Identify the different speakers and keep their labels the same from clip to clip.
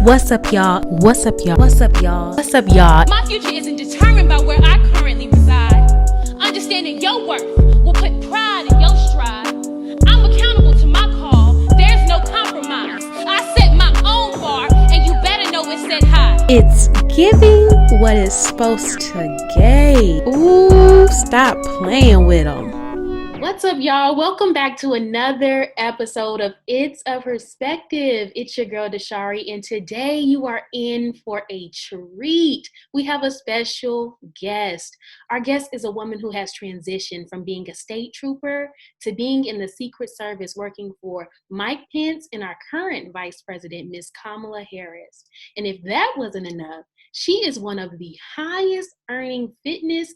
Speaker 1: What's up, y'all? What's up, y'all? What's up, y'all? What's up, y'all?
Speaker 2: My future isn't determined by where I currently reside. Understanding your worth will put pride in your stride. I'm accountable to my call. There's no compromise. I set my own bar, and you better know it's set high.
Speaker 1: It's giving what it's supposed to give. Ooh, stop playing with them. What's up, y'all? Welcome back to another episode of It's a Perspective. It's your girl, Dashari, and today you are in for a treat. We have a special guest. Our guest is a woman who has transitioned from being a state trooper to being in the Secret Service working for Mike Pence and our current Vice President, Miss Kamala Harris. And if that wasn't enough, she is one of the highest earning fitness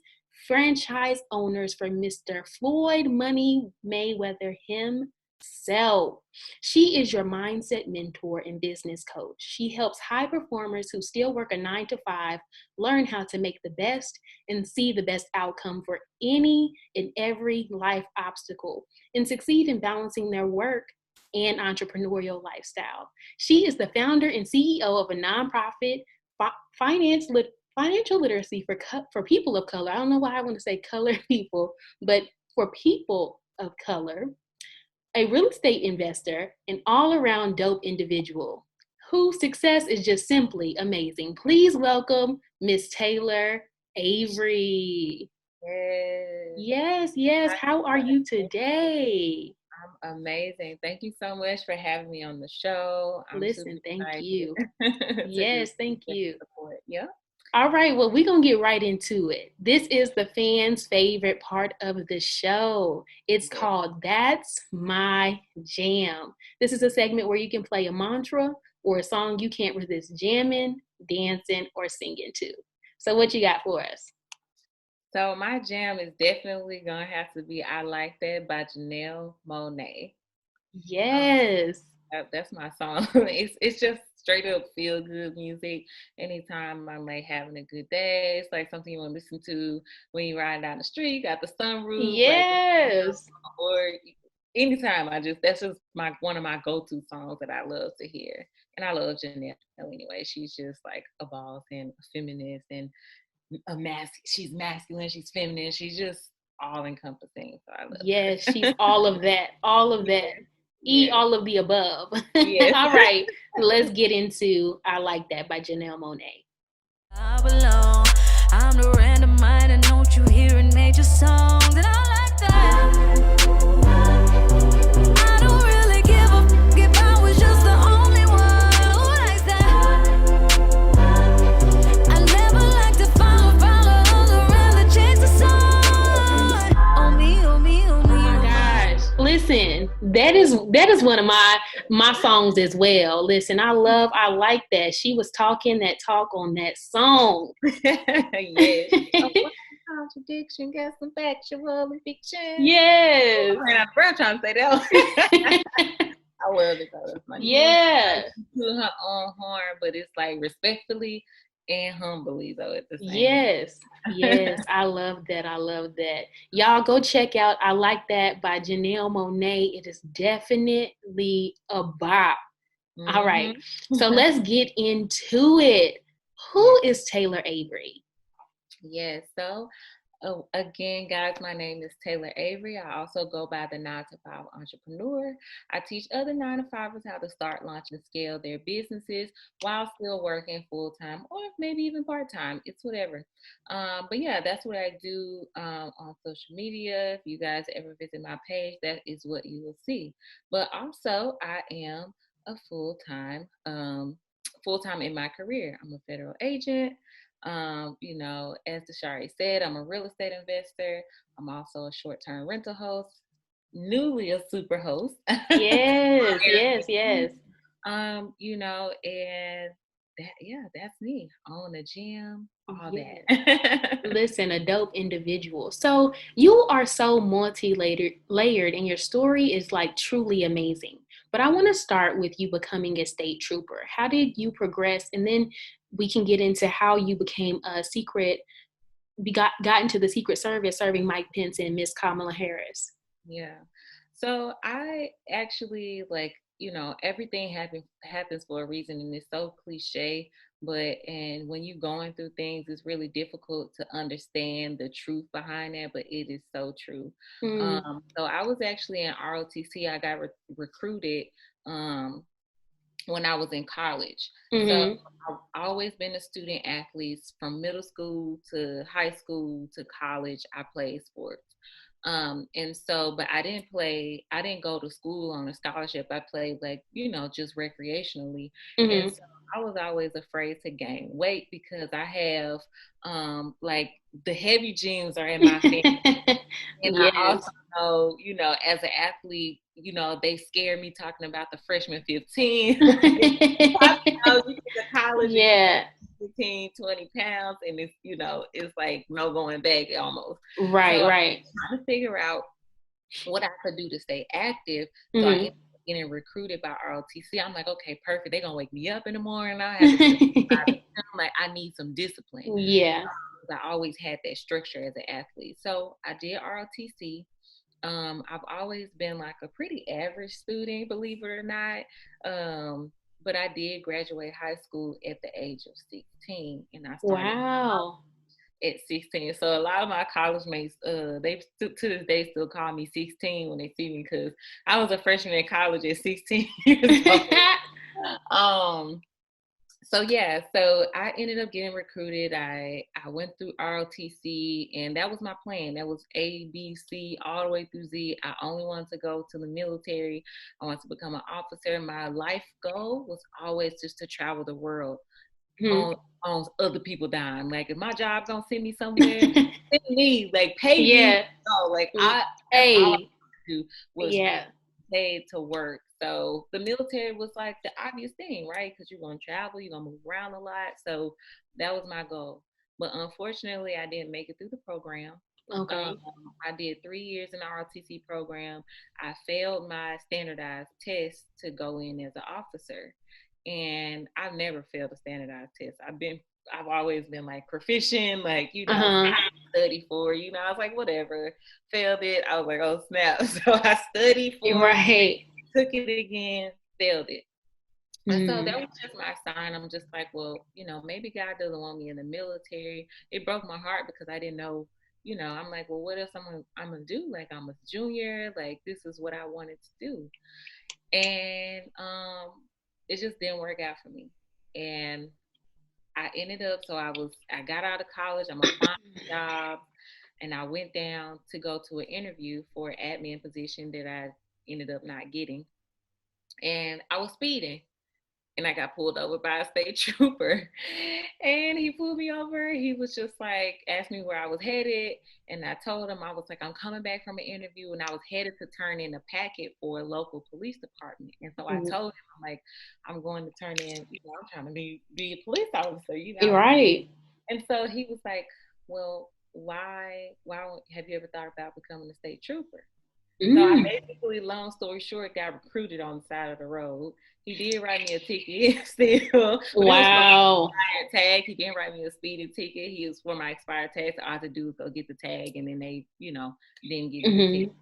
Speaker 1: franchise owners for Mr. Floyd Money Mayweather himself. She is your mindset mentor and business coach. She helps high performers who still work a 9-to-5 learn how to make the best and see the best outcome for any and every life obstacle and succeed in balancing their work and entrepreneurial lifestyle. She is the founder and CEO of a nonprofit financial literacy for people of color. I don't know why I want to say colored people, but for people of color, a real estate investor, an all-around dope individual whose success is just simply amazing. Please welcome Miss Taylur Avery. Yes. How are you today?
Speaker 3: I'm amazing. Thank you so much for having me on the show.
Speaker 1: Listen, thank you. Yes, thank you.
Speaker 3: Yeah.
Speaker 1: All right, well, we're going to get right into it. This is the fans' favorite part of the show. It's called That's My Jam. This is a segment where you can play a mantra or a song you can't resist jamming, dancing, or singing to. So what you got for us?
Speaker 3: So my jam is definitely going to have to be I Like That by Janelle Monáe.
Speaker 1: Yes.
Speaker 3: That's my song. It's just straight up feel good music. Anytime I'm like having a good day, it's like something you want to listen to when you're riding down the street, you got the sunroof.
Speaker 1: Yes.
Speaker 3: Or anytime that's just one of my go-to songs that I love to hear. And I love Janelle anyway. She's just like a boss and a feminist and she's masculine, she's feminine, she's just all encompassing. So I love her.
Speaker 1: Yes, she's all of that. All of that.
Speaker 3: Yes.
Speaker 1: All of the above.
Speaker 3: Yes.
Speaker 1: All right, let's get into I Like That by Janelle Monáe.
Speaker 4: I belong. I'm the random mind, and don't you hear in major songs? And I like that. I don't really give a fuck if I was just the only one who likes that. I never like to follow others around to chase the sun. Oh me.
Speaker 1: Oh my gosh. Listen, that is one of my songs as well. Listen, I like that. She was talking that talk on that song.
Speaker 3: Yes. Contradiction, got some factual and fiction.
Speaker 1: Yes.
Speaker 3: I'm trying to say that. I love it though. That's my
Speaker 1: yeah.
Speaker 3: To her own horn, but it's like respectfully and humbly though at the same
Speaker 1: Yes. I love that. Y'all go check out I Like That by Janelle Monáe. It is definitely a bop. Mm-hmm. All right, so let's get into it. Who is Taylur Avery?
Speaker 3: Yes, so again, guys, my name is Taylur Avery. I also go by the 9-to-5 entrepreneur. I teach other 9-to-5ers how to start, launch, and scale their businesses while still working full-time or maybe even part-time. It's whatever. But yeah, that's what I do on social media. If you guys ever visit my page, that is what you will see. But also, I am a full-time in my career. I'm a federal agent. As Dashari said, I'm a real estate investor. I'm also a short-term rental host, newly a super host.
Speaker 1: Yes.
Speaker 3: And that's me. Own a gym, all that.
Speaker 1: Listen, a dope individual. So you are so multi-layered and your story is like truly amazing. But I want to start with you becoming a state trooper. How did you progress? And then we can get into how you became got into the Secret Service serving Mike Pence and Miss Kamala Harris.
Speaker 3: Yeah. So I actually everything happens for a reason, and it's so cliche, and when you're going through things, it's really difficult to understand the truth behind that, but it is so true. So I was actually in ROTC. I got recruited when I was in college. So I've always been a student athlete from middle school to high school to college. I played sports. But I didn't go to school on a scholarship. I played just recreationally. And so I was always afraid to gain weight because I have the heavy genes are in my family. And yes. I also know, as an athlete, they scare me talking about the freshman 15. You get to college, yeah. 15, 20 pounds, and it's like no going back almost.
Speaker 1: Right, so right.
Speaker 3: I'm trying to figure out what I could do to stay active. So I ended up getting recruited by ROTC. I'm like, okay, perfect. They're gonna wake me up in the morning. I have to I'm like, I need some discipline.
Speaker 1: Yeah.
Speaker 3: I always had that structure as an athlete. So I did ROTC. I've always been like a pretty average student, believe it or not. But I did graduate high school at the age of 16, and I started at 16. So a lot of my college mates, they to this day still call me 16 when they see me, because I was a freshman in college at 16 years old. So I ended up getting recruited. I went through ROTC, and that was my plan. That was A, B, C, all the way through Z. I only wanted to go to the military. I wanted to become an officer. My life goal was always just to travel the world on other people dying. Like, if my job gonna send me somewhere, send me, pay me. No, all I do was paid to work. So the military was like the obvious thing, right? Because you're going to travel, you're going to move around a lot. So that was my goal. But unfortunately, I didn't make it through the program.
Speaker 1: Okay.
Speaker 3: I did 3 years in the ROTC program. I failed my standardized test to go in as an officer. And I've never failed a standardized test. I've always been proficient, study for, I was like, whatever, failed it. I was like, oh snap. So I studied for
Speaker 1: right.
Speaker 3: Took it again, failed it. And so that was just my sign. I'm just like, well, maybe God doesn't want me in the military. It broke my heart because I didn't know, I'm like, well, what else I'm gonna do? I'm a junior, this is what I wanted to do. And it just didn't work out for me. And I ended up, I got out of college, I'm applying for jobs, and I went down to go to an interview for an admin position that I ended up not getting. And I was speeding, and I got pulled over by a state trooper, and he pulled me over. He was just asked me where I was headed, and I told him, I was like, I'm coming back from an interview, and I was headed to turn in a packet for a local police department. And so I told him, I'm like, I'm going to turn in, I'm trying to be a police officer,
Speaker 1: Right.
Speaker 3: And so he was like, well, why have you ever thought about becoming a state trooper? So I basically, long story short, got recruited on the side of the road. He did write me a ticket still.
Speaker 1: Wow.
Speaker 3: Tag. He didn't write me a speeding ticket. He was for my expired tag. So all I had to do was go get the tag, and then they, didn't give me the ticket.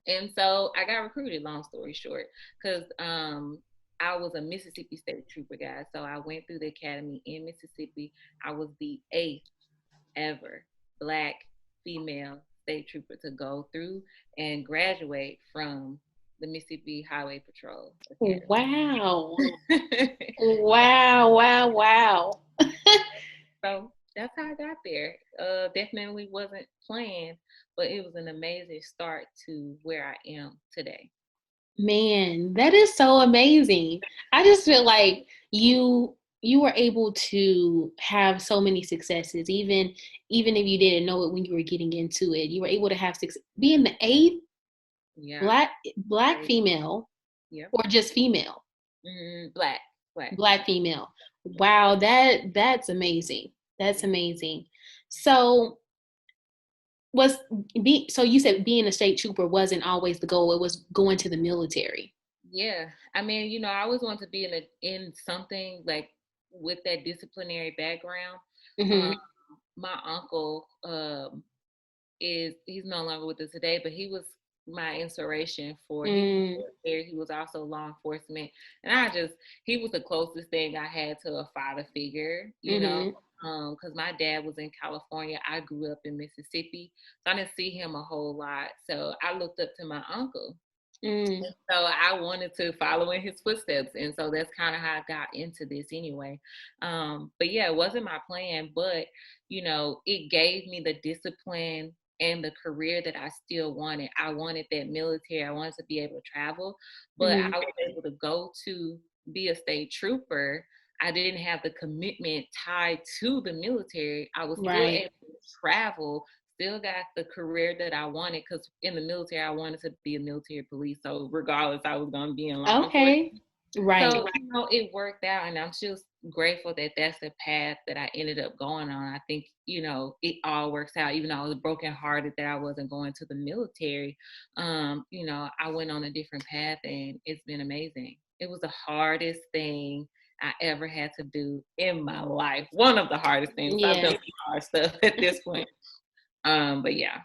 Speaker 3: And so I got recruited, long story short, because I was a Mississippi State Trooper, guys. So I went through the academy in Mississippi. I was the 8th ever Black female state trooper to go through and graduate from the Mississippi Highway Patrol Academy.
Speaker 1: Wow. wow.
Speaker 3: So that's how I got there. Definitely wasn't planned, but it was an amazing start to where I am today.
Speaker 1: Man, that is so amazing. I just feel like you were able to have so many successes, even if you didn't know it when you were getting into it. You were able to have success, being the 8th black female, or just female.
Speaker 3: Black
Speaker 1: female. Wow, that's amazing. That's amazing. So so you said being a state trooper wasn't always the goal. It was going to the military.
Speaker 3: Yeah, I mean, I always wanted to be in something with that disciplinary background. My uncle he's no longer with us today, but he was my inspiration for he was also law enforcement, and he was the closest thing I had to a father figure, you know, because my dad was in California. I grew up in Mississippi, so I didn't see him a whole lot. So I looked up to my uncle. And so I wanted to follow in his footsteps. And so that's kind of how I got into this anyway. But yeah, it wasn't my plan, but you know, it gave me the discipline and the career that I still wanted. I wanted that military. I wanted to be able to travel, but I was able to go to be a state trooper. I didn't have the commitment tied to the military. I was still able to travel, still got the career that I wanted, because in the military, I wanted to be a military police. So regardless, I was going to be in law enforcement.
Speaker 1: Right.
Speaker 3: So, you know, it worked out, and I'm just grateful that that's the path that I ended up going on. I think, you know, it all works out, even though I was brokenhearted that I wasn't going to the military. You know, I went on a different path, and it's been amazing. It was the hardest thing I ever had to do in my life. One of the hardest things. I've done some hard stuff at this point. But yeah.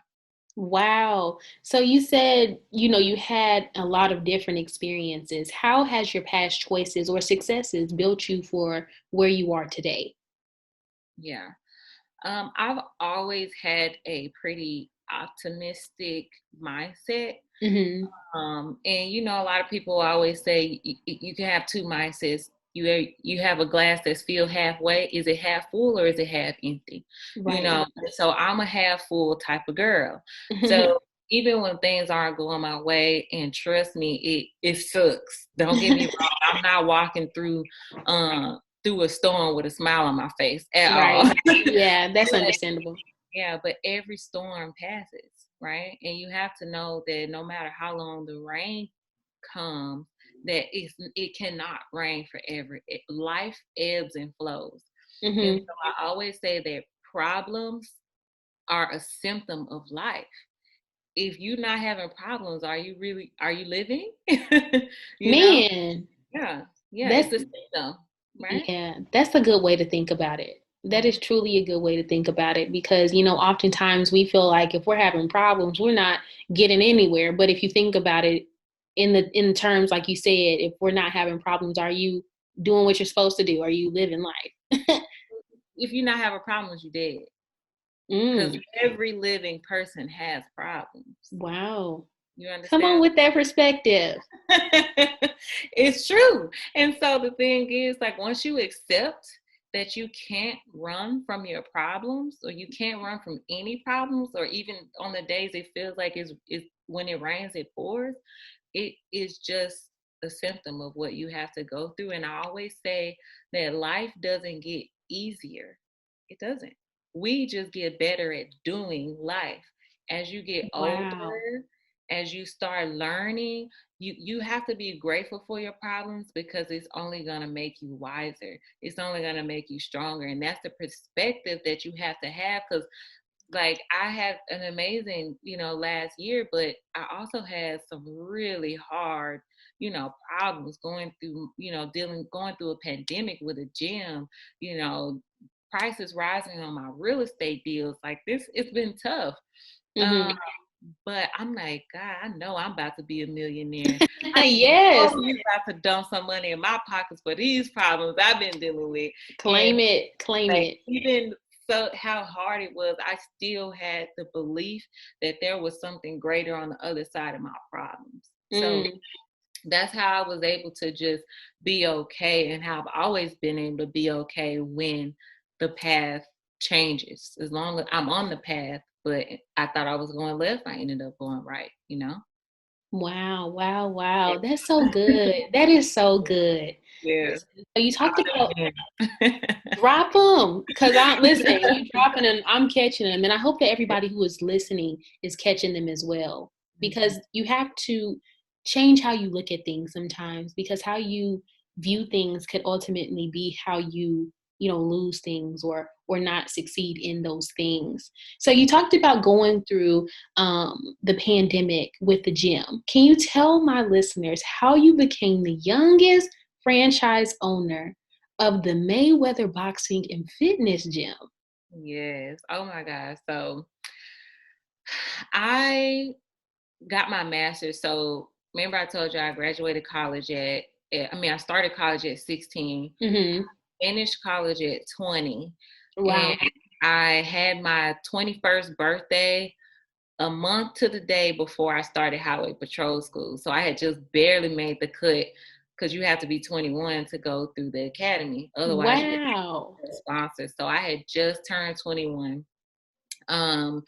Speaker 1: Wow. So you said, you know, you had a lot of different experiences. How has your past choices or successes built you for where you are today?
Speaker 3: Yeah. I've always had a pretty optimistic mindset. And you know, a lot of people always say you can have two mindsets. You have a glass that's filled halfway. Is it half full or is it half empty? Right. You know, so I'm a half full type of girl. So even when things aren't going my way, and trust me, it sucks. Don't get me wrong. I'm not walking through a storm with a smile on my face at all.
Speaker 1: Yeah, that's understandable.
Speaker 3: Yeah, but every storm passes, right? And you have to know that no matter how long the rain comes, that it cannot rain forever. Life ebbs and flows. And so I always say that problems are a symptom of life. If you're not having problems, are you living?
Speaker 1: Man.
Speaker 3: Know? Yeah, that's a symptom, right?
Speaker 1: Yeah, that's a good way to think about it. That is truly a good way to think about it, because, you know, oftentimes we feel like if we're having problems, we're not getting anywhere. But if you think about it in terms, like you said, if we're not having problems, are you doing what you're supposed to do? Are you living life?
Speaker 3: If you're not having problems, you're dead. Because every living person has problems.
Speaker 1: Wow.
Speaker 3: You understand?
Speaker 1: Come on with that perspective.
Speaker 3: It's true. And so the thing is, like, once you accept that you can't run from your problems, or you can't run from any problems, or even on the days it feels like it's when it rains, it pours, it is just a symptom of what you have to go through. And I always say that life doesn't get easier. It doesn't. We just get better at doing life. As you get older, as you start learning, you have to be grateful for your problems, because it's only going to make you wiser. It's only going to make you stronger. And that's the perspective that you have to have. Because, like, I had an amazing, you know, last year, but I also had some really hard, you know, problems going through, you know, going through a pandemic with a gym, you know, prices rising on my real estate deals. Like, this, it's been tough. But I'm like, God, I know I'm about to be a millionaire.
Speaker 1: Yes.
Speaker 3: You're about to dump some money in my pockets for these problems I've been dealing with.
Speaker 1: Claim it.
Speaker 3: Even so, how hard it was, I still had the belief that there was something greater on the other side of my problems. So that's how I was able to just be okay, and how I've always been able to be okay when the path changes. As long as I'm on the path, but I thought I was going left, I ended up going right, you know?
Speaker 1: Wow. That's so good. That is so good.
Speaker 3: Yeah.
Speaker 1: So you talked about drop them, because you dropping them, I'm catching them, and I hope that everybody who is listening is catching them as well, because you have to change how you look at things sometimes, because how you view things could ultimately be how you lose things or not succeed in those things. So you talked about going through the pandemic with the gym. Can you tell my listeners how you became the youngest franchise owner of the Mayweather Boxing and Fitness Gym?
Speaker 3: Yes. Oh my gosh. So I got my master's. So remember I told you I graduated college I started college at 16, finished college at 20.
Speaker 1: Wow.
Speaker 3: And I had my 21st birthday a month to the day before I started Highway Patrol School. So I had just barely made the cut because you have to be 21 to go through the academy. Otherwise, you get sponsored. So I had just turned 21. And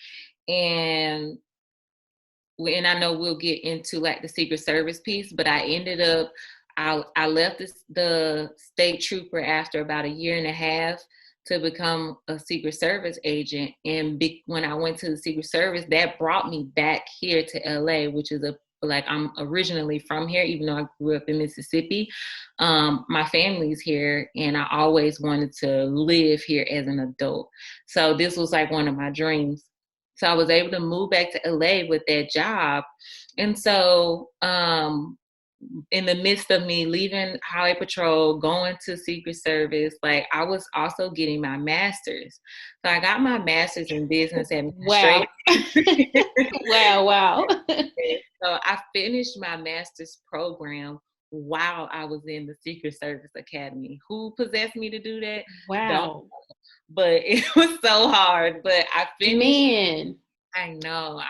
Speaker 3: I know we'll get into like the Secret Service piece, but I ended up, I left the state trooper after about a year and a half to become a Secret Service agent. And when I went to the Secret Service, that brought me back here to LA, which is I'm originally from here, even though I grew up in Mississippi. My family's here, and I always wanted to live here as an adult. So this was like one of my dreams. So I was able to move back to LA with that job. And so in the midst of me leaving Highway Patrol, going to Secret Service, like I was also getting my master's. So I got my master's in business administration.
Speaker 1: Wow.
Speaker 3: So I finished my master's program while I was in the Secret Service Academy. Who possessed me to do that?
Speaker 1: Wow.
Speaker 3: But it was so hard. But I finished.
Speaker 1: Man.
Speaker 3: I know.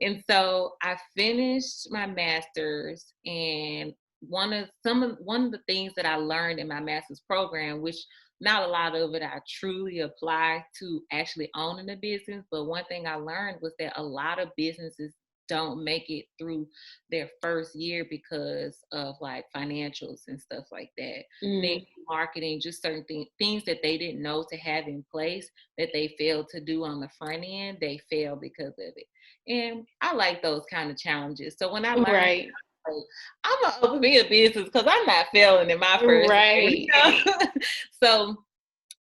Speaker 3: And so I finished my master's, and one of the things that I learned in my master's program, which not a lot of it I truly apply to actually owning a business, but one thing I learned was that a lot of businesses don't make it through their first year because of like financials and stuff like that. Marketing, just certain things that they didn't know to have in place that they failed to do on the front end, they fail because of it. And I like those kind of challenges. So when I learned, I'm going to open me a business because I'm not failing in my first year. So,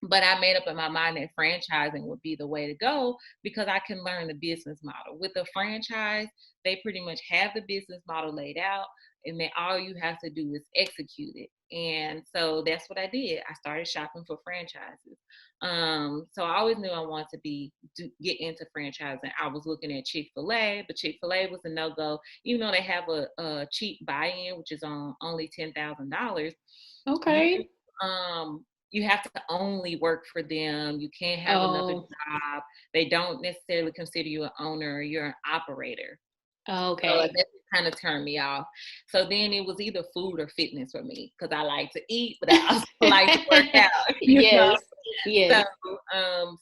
Speaker 3: but I made up in my mind that franchising would be the way to go because I can learn the business model. With a franchise, they pretty much have the business model laid out, and then all you have to do is execute it. And so that's what I did. I started shopping for franchises. So I always knew I wanted to get into franchising. I was looking at Chick-fil-A, but Chick-fil-A was a no-go, even though they have a cheap buy-in, which is on only $10,000.
Speaker 1: Okay.
Speaker 3: You have to only work for them. You can't have another job. They don't necessarily consider you an owner. You're an operator.
Speaker 1: Okay.
Speaker 3: So that kind of turned me off. So then it was either food or fitness for me because I like to eat, but I also like to work out.
Speaker 1: Yes.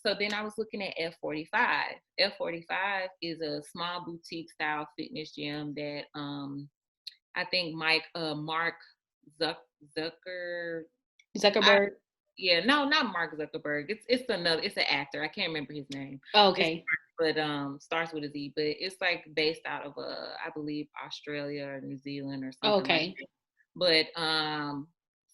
Speaker 3: So then I was looking at F45. F45 is a small boutique style fitness gym that I think Mark Zuckerberg. Yeah, no, not Mark Zuckerberg. It's an actor. I can't remember his name.
Speaker 1: Okay.
Speaker 3: But starts with a Z. But it's like based out of I believe Australia or New Zealand or something.
Speaker 1: Okay.
Speaker 3: Like that. But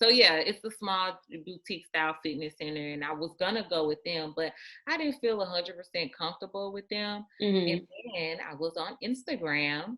Speaker 3: so yeah, it's a small boutique style fitness center, and I was gonna go with them, but I didn't feel 100% comfortable with them. And then I was on Instagram.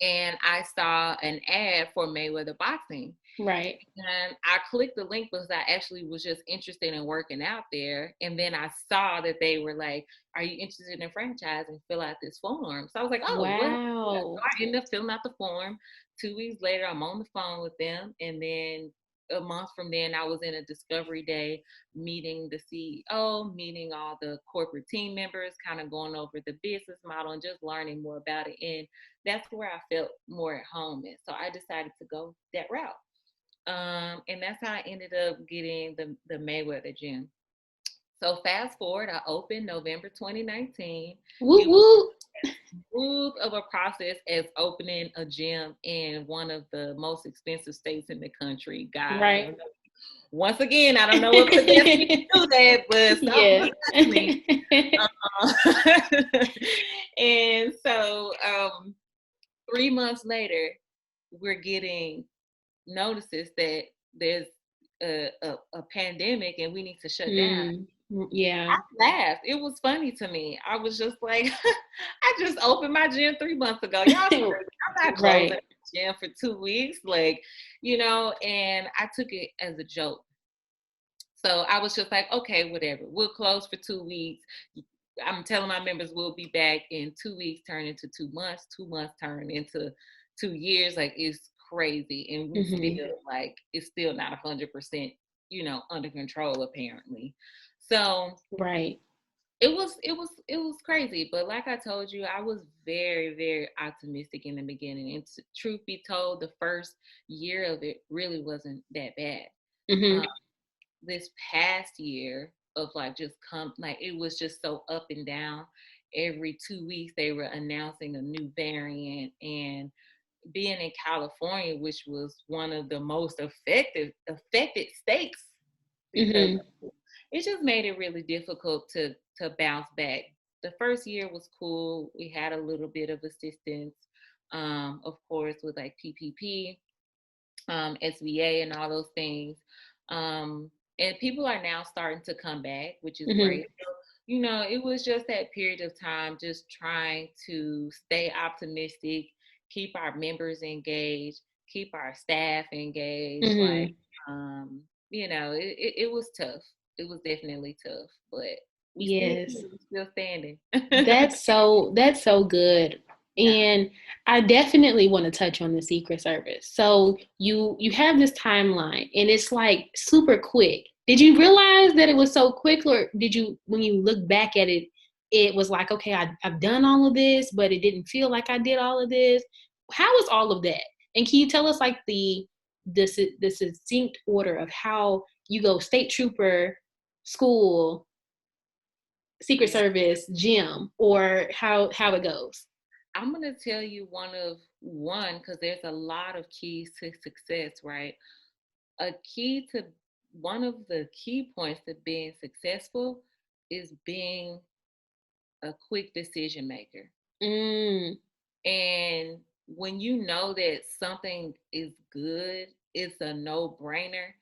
Speaker 3: And I saw an ad for Mayweather boxing.
Speaker 1: Right.
Speaker 3: And I clicked the link because I actually was just interested in working out there. And then I saw that they were like, are you interested in franchising? Fill out this form. So I was like, oh, wow. So I ended up filling out the form. 2 weeks later, I'm on the phone with them. And then a month from then, I was in a discovery day meeting the CEO, meeting all the corporate team members, kind of going over the business model and just learning more about it. And that's where I felt more at home. And so I decided to go that route. And that's how I ended up getting the Mayweather gym. So fast forward, I opened November 2019.
Speaker 1: Woo woo.
Speaker 3: Smooth of a process as opening a gym in one of the most expensive states in the country. God,
Speaker 1: right.
Speaker 3: Once again, I don't know what possessed me to do that, but and so 3 months later, we're getting notices that there's a pandemic and we need to shut down.
Speaker 1: Yeah.
Speaker 3: I laughed. It was funny to me. I was just like, I just opened my gym 3 months ago. Y'all, I'm not closing the gym for 2 weeks. Like, and I took it as a joke. So I was just like, okay, whatever. We'll close for 2 weeks. I'm telling my members we'll be back in 2 weeks, turn into 2 months, 2 months turn into 2 years. Like, it's crazy. And we still, like, it's still not 100%, under control, apparently. So
Speaker 1: right.
Speaker 3: it was crazy. But like I told you, I was very, very optimistic in the beginning. And truth be told, the first year of it really wasn't that bad. This past year of it was just so up and down. Every 2 weeks they were announcing a new variant, and being in California, which was one of the most affected states, because it just made it really difficult to bounce back. The first year was cool. We had a little bit of assistance, of course, with like PPP, SBA, and all those things. And people are now starting to come back, which is great. So, it was just that period of time, just trying to stay optimistic, keep our members engaged, keep our staff engaged. Like, it was tough. It was definitely tough, but we're still standing.
Speaker 1: That's so good. And I definitely want to touch on the Secret Service. So you have this timeline, and it's like super quick. Did you realize that it was so quick, or did you, when you look back at it, it was like, okay, I've done all of this, but it didn't feel like I did all of this? How was all of that? And can you tell us like the succinct order of how you go state trooper, school, Secret Service, gym, or how it goes?
Speaker 3: I'm going to tell you one, because there's a lot of keys to success, right? One of the key points to being successful is being a quick decision maker. And when you know that something is good, it's a no-brainer.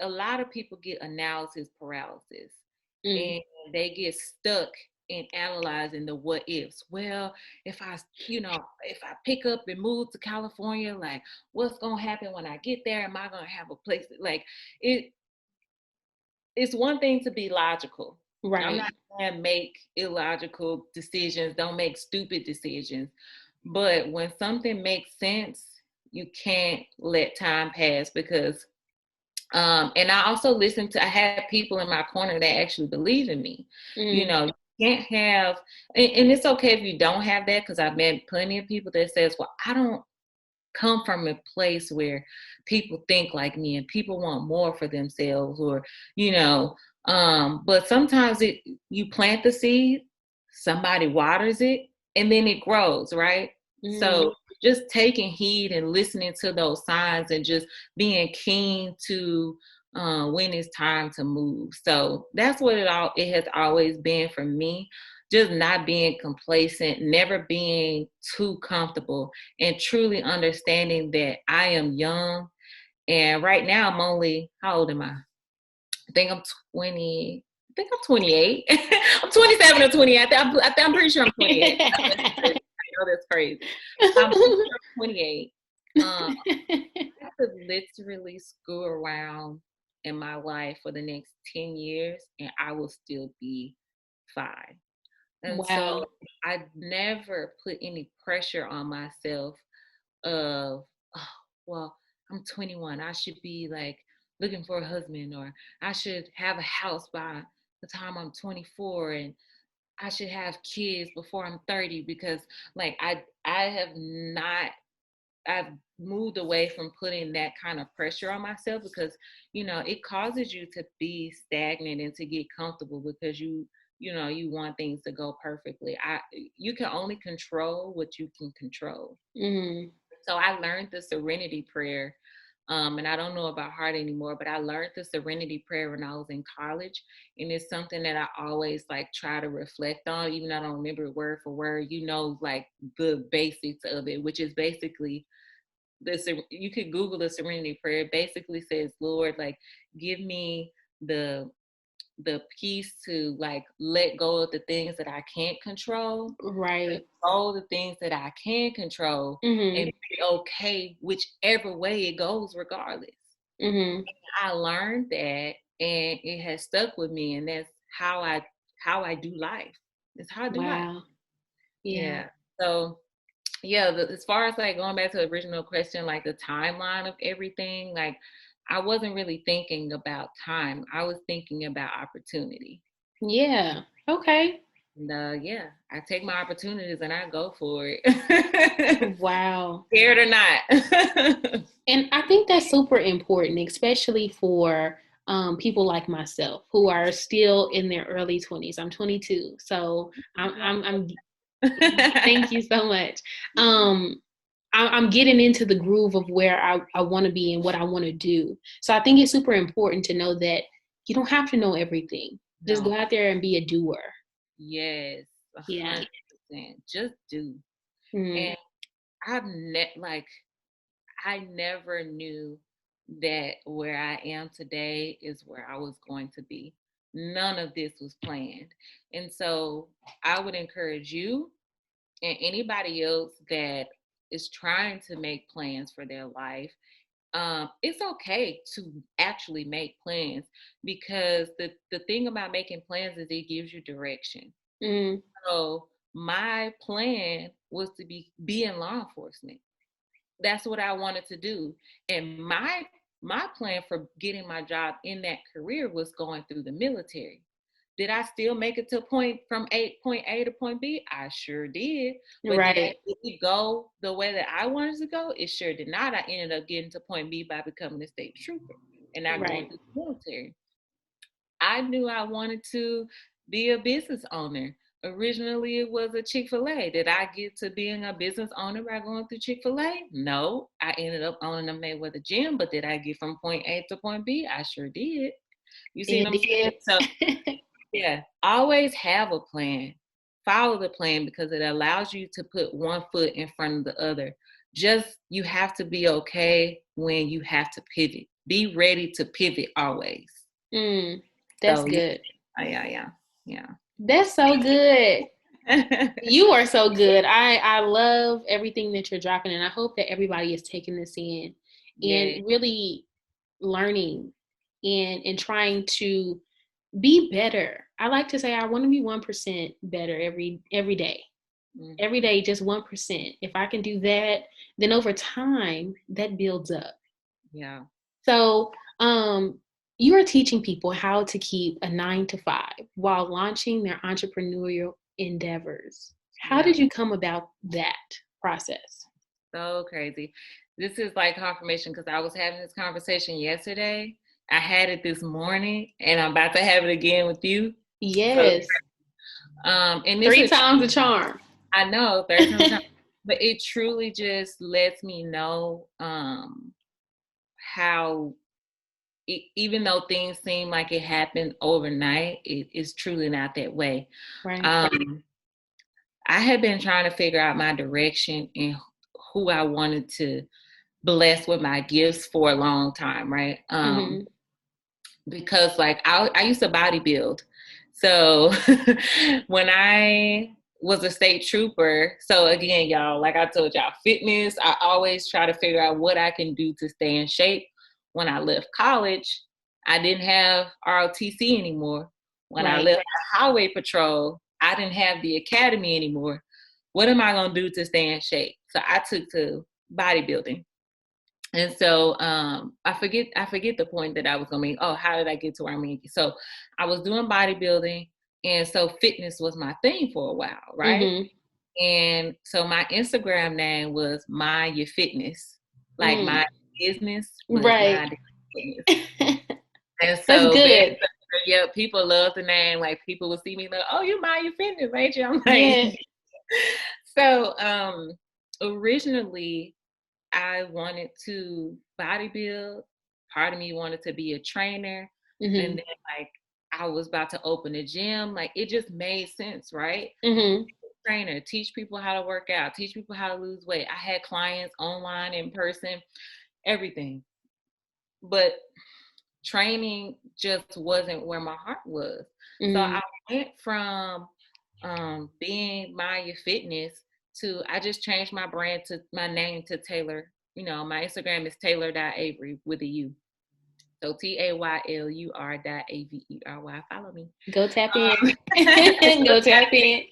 Speaker 3: A lot of people get analysis paralysis, and they get stuck in analyzing the what ifs. Well, if I pick up and move to California, like, what's gonna happen when I get there? Am I gonna have a place? Like, it's one thing to be logical.
Speaker 1: Right.
Speaker 3: I'm not gonna make illogical decisions. Don't make stupid decisions. But when something makes sense, you can't let time pass, because and I also I had people in my corner that actually believe in me. You can't have, and it's okay if you don't have that, because I've met plenty of people that says, well, I don't come from a place where people think like me and people want more for themselves, or, but sometimes you plant the seed, somebody waters it, and then it grows, right? So just taking heed and listening to those signs, and just being keen to when it's time to move. So that's what it has always been for me. Just not being complacent, never being too comfortable, and truly understanding that I am young. And right now I'm only, how old am I? I think I'm 20. I think I'm 28. I'm 27 or 28. I'm pretty sure I'm 28. I know that's crazy. I'm 28. I could literally screw around in my life for the next 10 years, and I will still be fine. And so I never put any pressure on myself of, oh, well, I'm 21. I should be like looking for a husband, or I should have a house by the time I'm 24, and I should have kids before I'm 30, because like I've moved away from putting that kind of pressure on myself, because, it causes you to be stagnant and to get comfortable, because you want things to go perfectly. You can only control what you can control. So I learned the serenity prayer, and I don't know about heart anymore, but I learned the serenity prayer when I was in college, and it's something that I always like try to reflect on, even though I don't remember it word for word. Like the basics of it, which is basically you could Google the serenity prayer. It basically says, Lord, like, give me the peace to like let go of the things that I can't control,
Speaker 1: right?
Speaker 3: All the things that I can control, and be okay whichever way it goes, regardless. I learned that, and it has stuck with me, and that's how I how I do life. It's how I do life.
Speaker 1: Wow. Yeah.
Speaker 3: So yeah, as far as like going back to the original question, like the timeline of everything, like I wasn't really thinking about time. I was thinking about opportunity.
Speaker 1: Yeah. Okay.
Speaker 3: And yeah, I take my opportunities and I go for it.
Speaker 1: Wow.
Speaker 3: Scared or not.
Speaker 1: And I think that's super important, especially for people like myself who are still in their early 20s. I'm 22, so I'm thank you so much. I'm getting into the groove of where I want to be and what I want to do. So I think it's super important to know that you don't have to know everything. Just go out there and be a doer.
Speaker 3: Yes, 100%.
Speaker 1: Yeah.
Speaker 3: Just do. And I never knew that where I am today is where I was going to be. None of this was planned. And so I would encourage you and anybody else that is trying to make plans for their life. It's okay to actually make plans, because the thing about making plans is it gives you direction. So my plan was to be in law enforcement. That's what I wanted to do. And my plan for getting my job in that career was going through the military. Did I still make it to point A to point B? I sure did. But did it go the way that I wanted to go? It sure did not. I ended up getting to point B by becoming a state trooper and not going through the military. I knew I wanted to be a business owner. Originally, it was a Chick-fil-A. Did I get to being a business owner by going through Chick-fil-A? No. I ended up owning a Mayweather gym, but did I get from point A to point B? I sure did. You see what I'm saying? So, yeah, always have a plan. Follow the plan, because it allows you to put one foot in front of the other. Just, you have to be okay when you have to pivot. Be ready to pivot always.
Speaker 1: That's good.
Speaker 3: Yeah.
Speaker 1: That's so good. You are so good. I love everything that you're dropping, and I hope that everybody is taking this in and really learning and trying to be better. I like to say I want to be 1% better every day. Every day, just 1%. If I can do that, then over time that builds up.
Speaker 3: Yeah.
Speaker 1: So, you are teaching people how to keep a 9-to-5 while launching their entrepreneurial endeavors. How did you come about that process?
Speaker 3: So crazy. This is like confirmation, because I was having this conversation yesterday. I had it this morning, and I'm about to have it again with you.
Speaker 1: Yes.
Speaker 3: And
Speaker 1: 3 times the charm.
Speaker 3: I know, 3 times the charm. But it truly just lets me know how, even though things seem like it happened overnight, it is truly not that way.
Speaker 1: Right.
Speaker 3: I had been trying to figure out my direction and who I wanted to bless with my gifts for a long time, right? Because like I used to bodybuild. So when I was a state trooper, so again, y'all, like I told y'all, fitness, I always try to figure out what I can do to stay in shape. When I left college, I didn't have ROTC anymore. When I left the highway patrol, I didn't have the academy anymore. What am I going to do to stay in shape? So I took to bodybuilding. And so I forget the point that I was going to make. Oh, how did I get to where I'm making? So I was doing bodybuilding. And so fitness was my thing for a while, right? And so my Instagram name was My Your Fitness, like my business,
Speaker 1: right?
Speaker 3: And so, that's good. Yeah, people love the name. Like people will see me like, "Oh, you My Your Fitness, ain't you?" I'm like, So originally, I wanted to bodybuild. Part of me wanted to be a trainer, and then like I was about to open a gym. Like it just made sense, right? Trainer, teach people how to work out, teach people how to lose weight. I had clients online, in person, everything. But training just wasn't where my heart was. So I went from being My Your Fitness to, I just changed my name to Taylur. You know, my Instagram is Taylur.Avery with a U. So TAYLUR.AVERY. Follow me.
Speaker 1: Go tap in. Go tap in.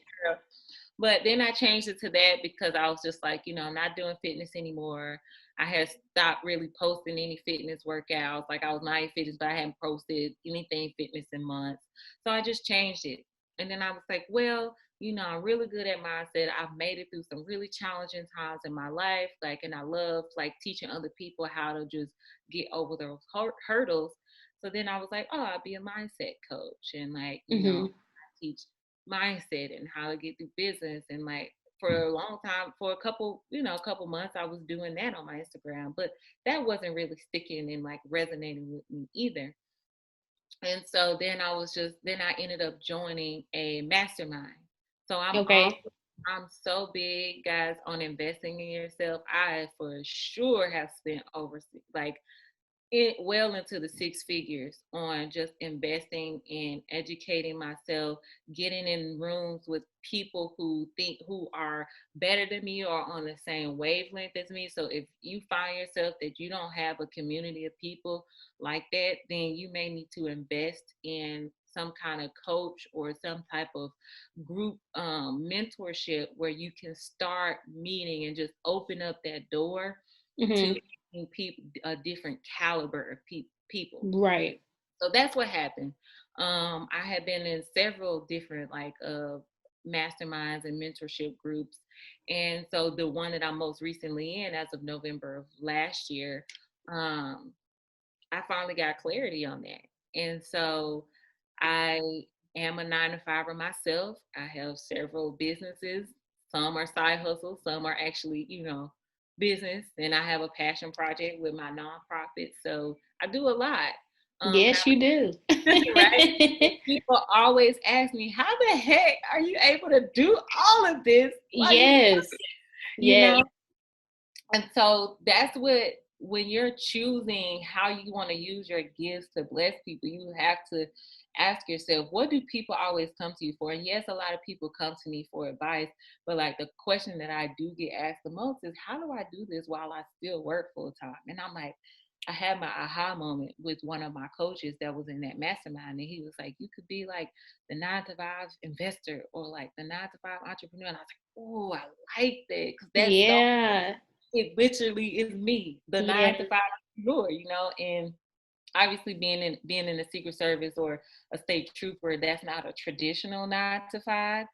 Speaker 3: But then I changed it to that because I was just like, I'm not doing fitness anymore. I had stopped really posting any fitness workouts. Like I was not in fitness, but I hadn't posted anything fitness in months. So I just changed it. And then I was like, well, I'm really good at mindset. I've made it through some really challenging times in my life. And I love teaching other people how to just get over those hurdles. So then I was like, oh, I'll be a mindset coach. And I teach mindset and how to get through business. And for a long time, for a couple months, I was doing that on my Instagram, but that wasn't really sticking and resonating with me either. And so then I ended up joining a mastermind. So I'm so big, guys, on investing in yourself. I for sure have spent over well into the six figures on just investing and educating myself, getting in rooms with people who are better than me or on the same wavelength as me. So if you find yourself that you don't have a community of people like that, then you may need to invest in some kind of coach or some type of group mentorship where you can start meeting and just open up that door to people, a different caliber of people.
Speaker 1: Right.
Speaker 3: So that's what happened. I had been in several different masterminds and mentorship groups. And so the one that I'm most recently in as of November of last year, I finally got clarity on that. And so I am a 9-to-5er myself. I have several businesses. Some are side hustles. Some are actually, business. And I have a passion project with my nonprofit. So I do a lot.
Speaker 1: Yes, you do.
Speaker 3: Right? People always ask me, how the heck are you able to do all of this?
Speaker 1: Yes.
Speaker 3: Know? And so that's when you're choosing how you want to use your gifts to bless people, you have to ask yourself, what do people always come to you for? And yes, a lot of people come to me for advice, but the question that I do get asked the most is, how do I do this while I still work full time? And I'm like, I had my aha moment with one of my coaches that was in that mastermind. And he was like, you could be the 9-to-5 investor or the 9-to-5 entrepreneur. And I was like, oh, I like that. Because that's it literally is me, the 9-to-5 entrepreneur, and obviously being in the Secret Service or a state trooper, that's not a traditional 9-to-5.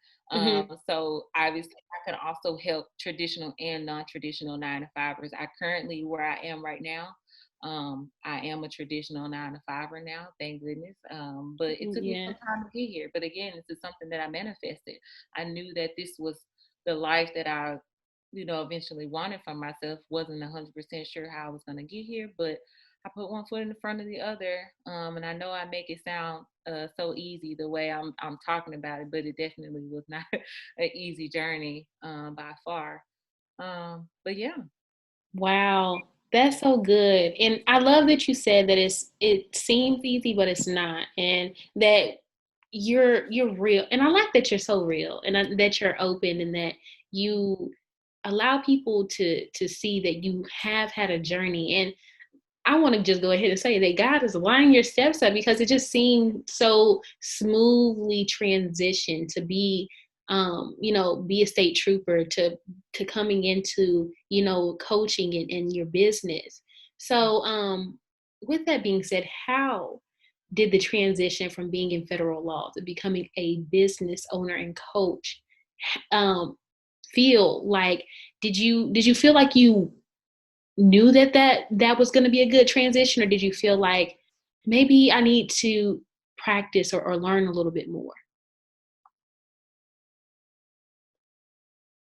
Speaker 3: So obviously I can also help traditional and non-traditional 9-to-5ers. I currently, where I am right now, I am a traditional 9-to-5er now, thank goodness. But it took me some time to get here. But again, this is something that I manifested. I knew that this was the life that I eventually wanted for myself. Wasn't 100% sure how I was going to get here, but I put one foot in the front of the other. And I know I make it sound so easy the way I'm talking about it, but it definitely was not an easy journey by far. But yeah.
Speaker 1: Wow. That's so good. And I love that you said that it seems easy, but it's not. And that you're real. And I like that you're so real and that you're open and that you allow people to see that you have had a journey. And I want to just go ahead and say that God is lining your steps up, because it just seemed so smoothly transitioned to be be a state trooper to coming into, coaching in your business. So with that being said, how did the transition from being in federal law to becoming a business owner and coach feel like? Did you feel like you knew that was going to be a good transition, or did you feel like maybe I need to practice or learn a little bit more?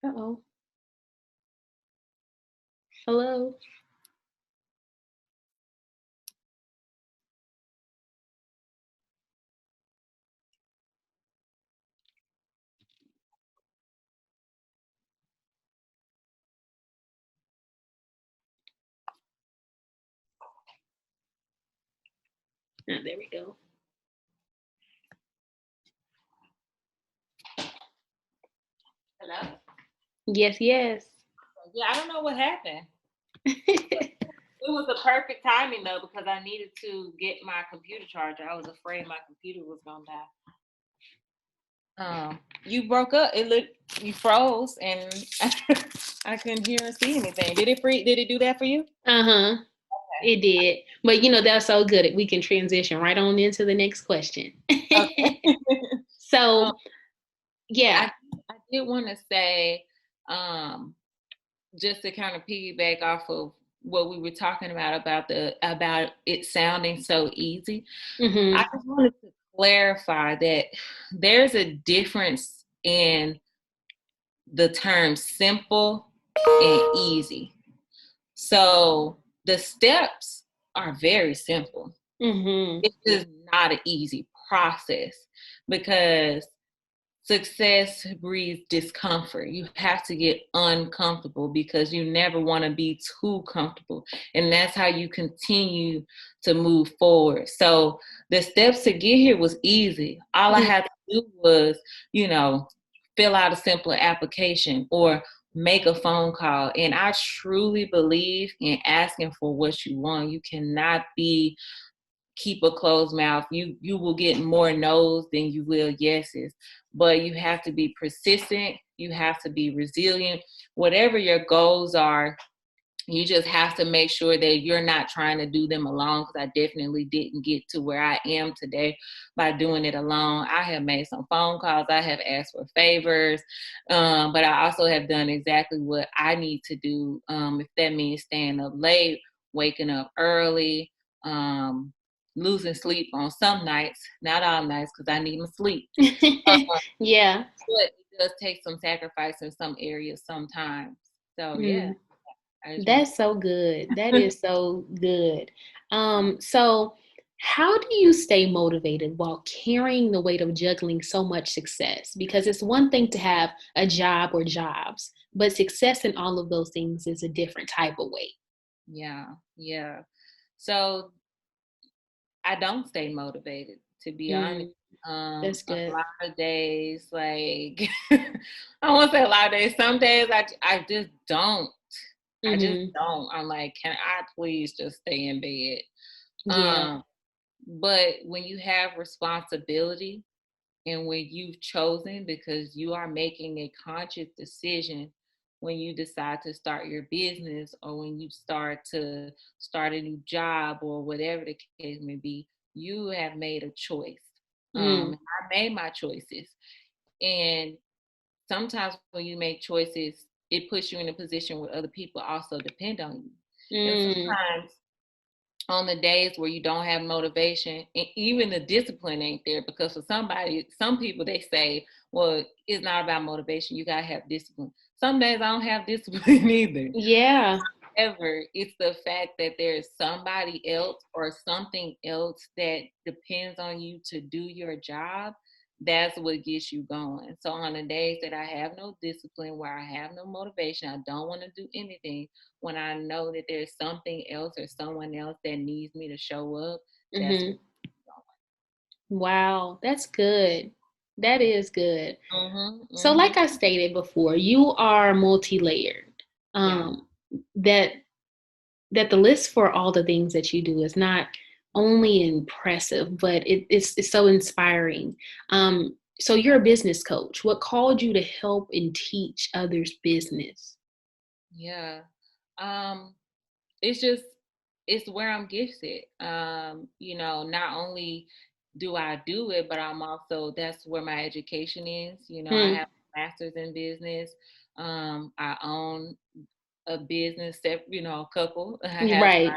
Speaker 1: Uh-oh. Hello. There we go.
Speaker 3: Hello?
Speaker 1: Yes.
Speaker 3: Yeah, I don't know what happened. It was the perfect timing though, because I needed to get my computer charger. I was afraid my computer was gonna die. You broke up. You froze, and I couldn't hear or see anything. Did it do that for you?
Speaker 1: Okay. It did, but that's so good. We can transition right on into the next question.
Speaker 3: Okay.
Speaker 1: So, yeah,
Speaker 3: I did want to say, just to kind of piggyback off of what we were talking about it sounding so easy. I just wanted to clarify that there's a difference in the term simple and easy. So the steps are very simple. It's just not an easy process because success breeds discomfort. You have to get uncomfortable because you never want to be too comfortable. And that's how you continue to move forward. So the steps to get here was easy. All I had to do was, fill out a simple application or make a phone call. And I truly believe in asking for what you want. You cannot keep a closed mouth. You will get more no's than you will yeses, but you have to be persistent. You have to be resilient. Whatever your goals are, you just have to make sure that you're not trying to do them alone, because I definitely didn't get to where I am today by doing it alone. I have made some phone calls. I have asked for favors, but I also have done exactly what I need to do. If that means staying up late, waking up early, losing sleep on some nights, not all nights, because I need my sleep.
Speaker 1: Yeah.
Speaker 3: But it does take some sacrifice in some areas sometimes. So, yeah.
Speaker 1: That's so good. That is so good. So how do you stay motivated while carrying the weight of juggling so much success? Because it's one thing to have a job or jobs, but success in all of those things is a different type of weight.
Speaker 3: Yeah. So I don't stay motivated, to be honest.
Speaker 1: That's good.
Speaker 3: A lot of days, like I won't say a lot of days. Some days I just don't. I just don't. I'm like, can I please just stay in bed?
Speaker 1: Yeah.
Speaker 3: But when you have responsibility and when you've chosen, because you are making a conscious decision when you decide to start your business or when you start a new job or whatever the case may be, you have made a choice. I made my choices. And sometimes when you make choices, it puts you in a position where other people also depend on you. And sometimes on the days where you don't have motivation, and even the discipline ain't there, because for some people, they say, well, it's not about motivation. You got to have discipline. Some days I don't have discipline either.
Speaker 1: Yeah.
Speaker 3: However, it's the fact that there's somebody else or something else that depends on you to do your job. That's what gets you going. So on the days that I have no discipline, where I have no motivation, I don't want to do anything, when I know that there's something else or someone else that needs me to show up, that's what gets going.
Speaker 1: Wow, that's good. That is good. So like I stated before, you are multi-layered. That the list for all the things that you do is not only impressive, but it's so inspiring. So you're a business coach. What called you to help and teach others business?
Speaker 3: Yeah. It's where I'm gifted. Not only do I do it, but that's where my education is. I have a master's in business. I own a business that, a couple. I have my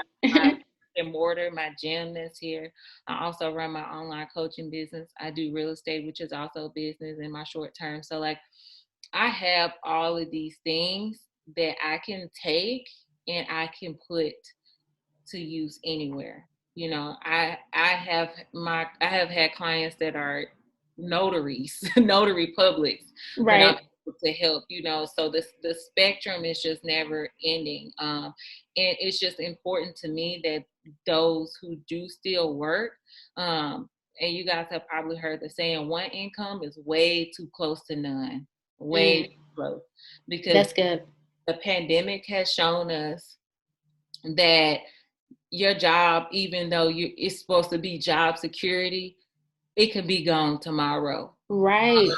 Speaker 3: and mortar, my gym that's here. I also run my online coaching business. I do real estate, which is also a business in my short term. So like, I have all of these things that I can take and I can put to use anywhere. I have had clients that are notaries, notary publics, that I'm able to help. So the spectrum is just never ending. And it's just important to me that those who do still work, and you guys have probably heard the saying, one income is way too close to none. Way too close. Because
Speaker 1: that's good.
Speaker 3: The pandemic has shown us that your job, even though it's supposed to be job security, it could be gone tomorrow.
Speaker 1: Right.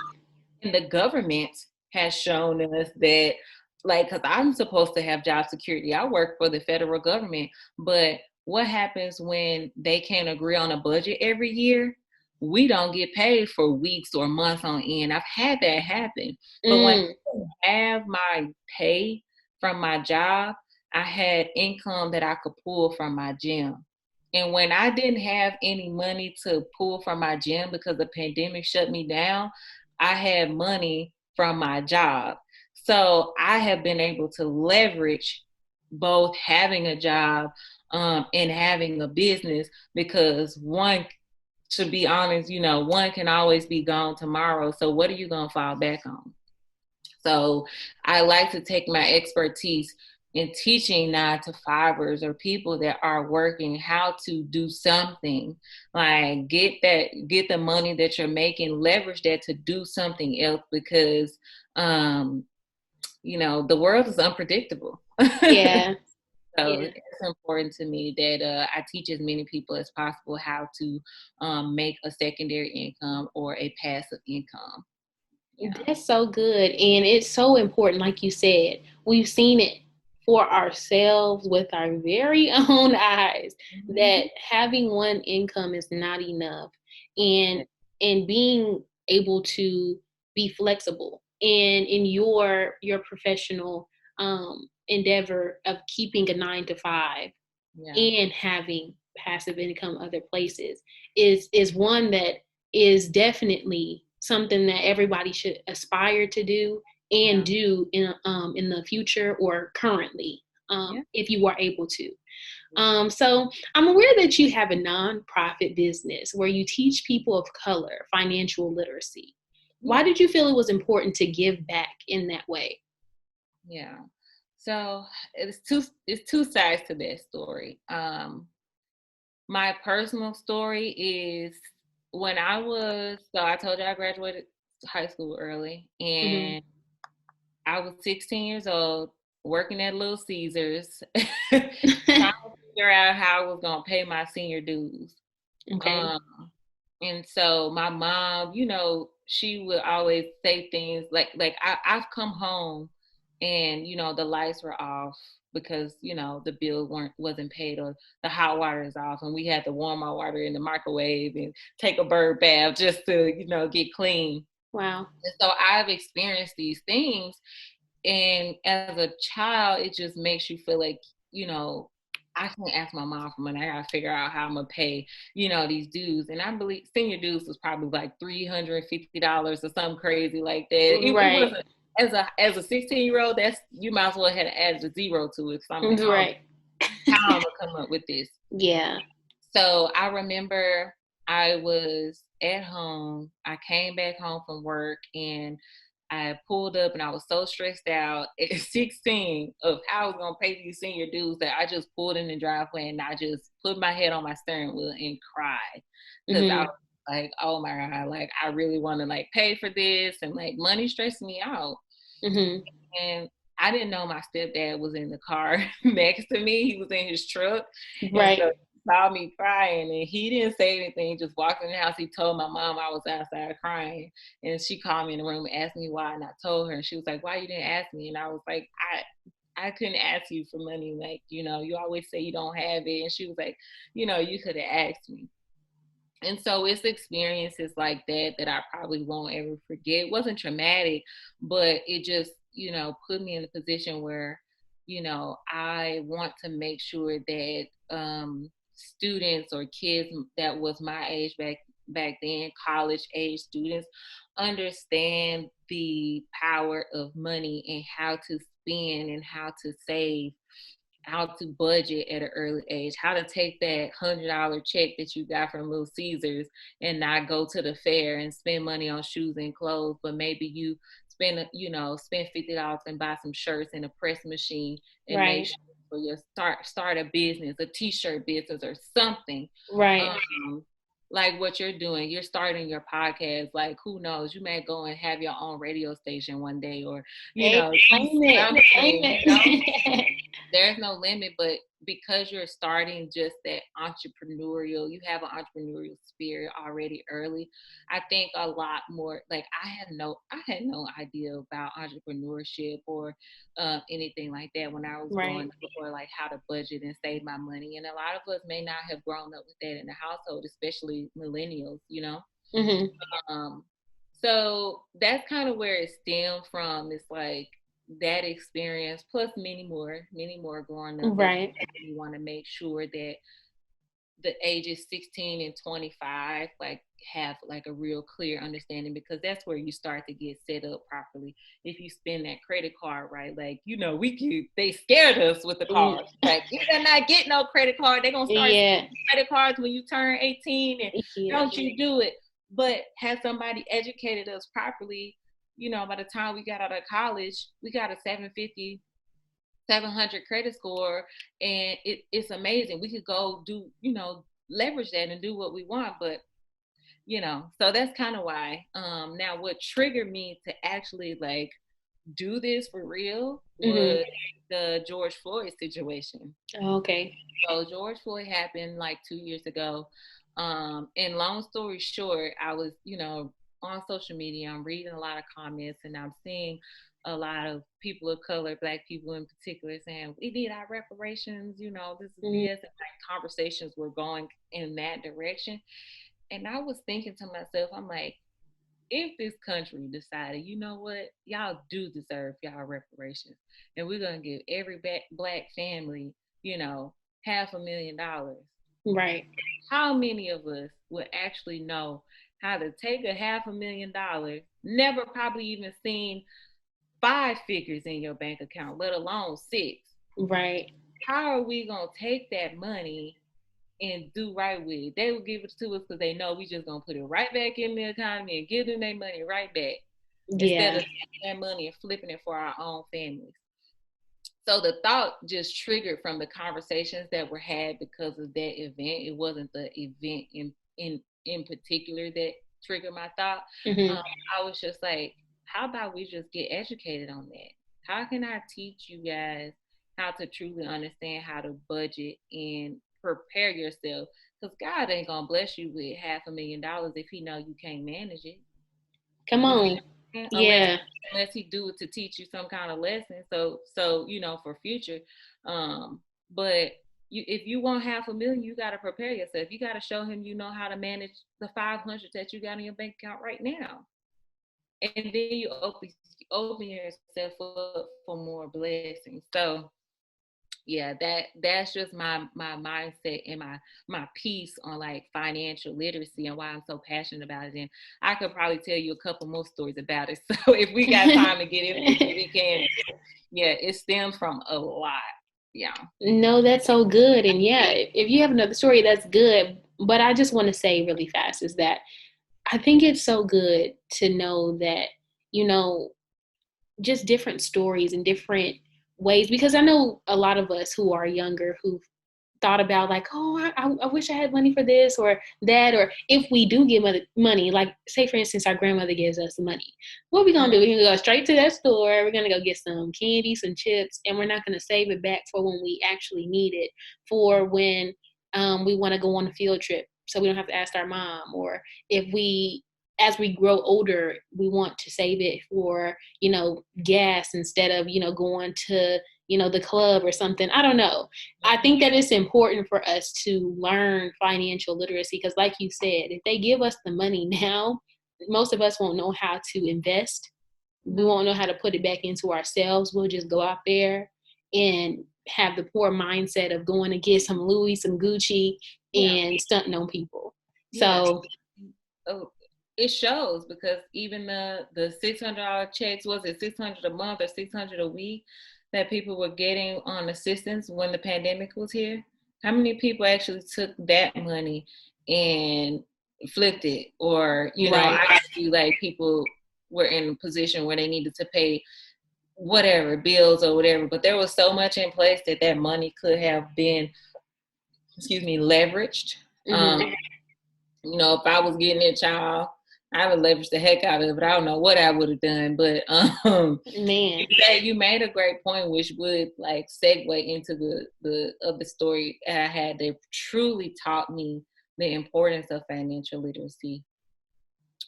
Speaker 3: And the government has shown us that, like, because I'm supposed to have job security. I work for the federal government, but what happens when they can't agree on a budget every year? We don't get paid for weeks or months on end. I've had that happen. But when I have my pay from my job, I had income that I could pull from my gym. And when I didn't have any money to pull from my gym because the pandemic shut me down, I had money from my job. So I have been able to leverage both having a job and having a business, because one, to be honest, one can always be gone tomorrow. So what are you going to fall back on? So I like to take my expertise in teaching 9-to-5ers or people that are working how to do something, like get the money that you're making, leverage that to do something else, because the world is unpredictable.
Speaker 1: Yeah.
Speaker 3: So it's important to me that I teach as many people as possible how to make a secondary income or a passive income.
Speaker 1: Yeah. That's so good. And it's so important, like you said, we've seen it for ourselves with our very own eyes, that having one income is not enough, and being able to be flexible in your professional endeavor of keeping a 9-to-5 and having passive income other places is one that is definitely something that everybody should aspire to do and do in the future or currently, if you are able to. So I'm aware that you have a nonprofit business where you teach people of color financial literacy. Why did you feel it was important to give back in that way?
Speaker 3: Yeah. So it's two sides to that story. My personal story is when I told you I graduated high school early, and I was 16 years old, working at Little Caesars, trying to figure out how I was going to pay my senior dues.
Speaker 1: Okay.
Speaker 3: And so my mom, she would always say things like I've come home and, the lights were off because, the bill wasn't paid, or the hot water is off, and we had to warm our water in the microwave and take a bird bath just to, get clean.
Speaker 1: Wow.
Speaker 3: And so I've experienced these things, and as a child, it just makes you feel like, I can't ask my mom for money. I gotta figure out how I'm gonna pay, these dues. And I believe senior dues was probably like $350 or something crazy like that. It wasn't, as a 16-year-old, you might as well have added a zero to it. So I'm like,
Speaker 1: right.
Speaker 3: How I'm gonna come up with this?
Speaker 1: Yeah.
Speaker 3: So I remember I was at home. I came back home from work, and I pulled up, and I was so stressed out at 16 of how I was going to pay these senior dues that I just pulled in the driveway, and I just put my head on my steering wheel and cried. Because I was like, oh my God, like I really want to like pay for this, and like money stressed me out. And I didn't know my stepdad was in the car next to me. He was in his truck.
Speaker 1: Right.
Speaker 3: And so he saw me crying, and he didn't say anything, just walked in the house. He told my mom I was outside crying, and she called me in the room and asked me why, and I told her, and she was like, why you didn't ask me? And I was like, I couldn't ask you for money. Like, you always say you don't have it. And she was like, you could have asked me. And so it's experiences like that I probably won't ever forget. It wasn't traumatic, but it just, put me in a position where, I want to make sure that students or kids that was my age back then, college age students, understand the power of money and how to spend and how to save, how to budget at an early age, how to take that $100 check that you got from Little Caesars and not go to the fair and spend money on shoes and clothes, but maybe you spend $50 and buy some shirts and a press machine and make sure for your start a business, a t-shirt business or something.
Speaker 1: Right.
Speaker 3: Like what you're doing, you're starting your podcast. Like, who knows? You may go and have your own radio station one day, or there's no limit, but because you're starting just that entrepreneurial, you have an entrepreneurial spirit already early. I think a lot more, like I had no idea about entrepreneurship or anything like that when I was growing up, or like how to budget and save my money. And a lot of us may not have grown up with that in the household, especially millennials, you know?
Speaker 1: Mm-hmm.
Speaker 3: So that's kind of where it stemmed from. It's like that experience plus many more growing up.
Speaker 1: Right.
Speaker 3: You want to make sure that the ages 16 and 25 like have like a real clear understanding, because that's where you start to get set up properly. If you spend that credit card right, like, you know, they scared us with the cards. Like, you cannot get no credit card. They're gonna start credit cards when you turn 18, and don't you do it. But had somebody educated us properly, you know, by the time we got out of college, we got a 750, 700 credit score, and it's amazing. We could go do, you know, leverage that and do what we want. But, you know, so that's kind of why. Now, what triggered me to actually like do this for real was the George Floyd situation.
Speaker 1: Okay.
Speaker 3: So George Floyd happened like 2 years ago. And long story short, I was, you know, on social media, I'm reading a lot of comments, and I'm seeing a lot of people of color, Black people in particular, saying we need our reparations, you know, this is BS. And like conversations were going in that direction. And I was thinking to myself, I'm like, if this country decided, you know what, y'all do deserve y'all reparations, and we're going to give every Black family, you know, $500,000.
Speaker 1: Right.
Speaker 3: How many of us would actually know how to take $500,000, never probably even seen 5 figures in your bank account, let alone 6?
Speaker 1: Right.
Speaker 3: How are we going to take that money and do right with it? They will give it to us because they know we just going to put it right back in the economy and give them their money right back. Instead of taking that money and flipping it for our own families. So the thought just triggered from the conversations that were had because of that event. It wasn't the event in particular that triggered my thought. I was just like, how about we just get educated on that? How can I teach you guys how to truly understand how to budget and prepare yourself? Because God ain't gonna bless you with $500,000 if He know you can't manage it.
Speaker 1: Come on.
Speaker 3: Unless He do it to teach you some kind of lesson. So you know, for future. But if you want $500,000, you got to prepare yourself. You got to show Him you know how to manage the 500 that you got in your bank account right now. And then you open yourself up for more blessings. So yeah, that's just my mindset and my piece on like financial literacy and why I'm so passionate about it. And I could probably tell you a couple more stories about it. So if we got time to get into it, we can. Yeah, it stems from a lot. Yeah.
Speaker 1: No, that's so good. And yeah, if you have another story, that's good. But I just want to say really fast is that I think it's so good to know that, you know, just different stories and different ways, because I know a lot of us who are younger who've thought about like, oh, I wish I had money for this or that, or if we do give money, like say for instance, our grandmother gives us money, what are we gonna do? We're gonna go straight to that store, we're gonna go get some candy, some chips, and we're not gonna save it back for when we actually need it, for when we want to go on a field trip so we don't have to ask our mom, or if as we grow older, we want to save it for, you know, gas instead of, you know, going to, you know, the club or something. I don't know. I think that it's important for us to learn financial literacy because like you said, if they give us the money now, most of us won't know how to invest. We won't know how to put it back into ourselves. We'll just go out there and have the poor mindset of going to get some Louis, some Gucci, and stunting on people. So
Speaker 3: it shows, because even the $600 checks, was it $600 a month or $600 a week that people were getting on assistance when the pandemic was here? How many people actually took that money and flipped it? Or, you know, I see like people were in a position where they needed to pay whatever bills or whatever, but there was so much in place that money could have been, leveraged. You know, if I was getting a child, I would leverage the heck out of it. I don't know what I would have done, but
Speaker 1: man,
Speaker 3: you made a great point, which would like segue into the story I had that truly taught me the importance of financial literacy.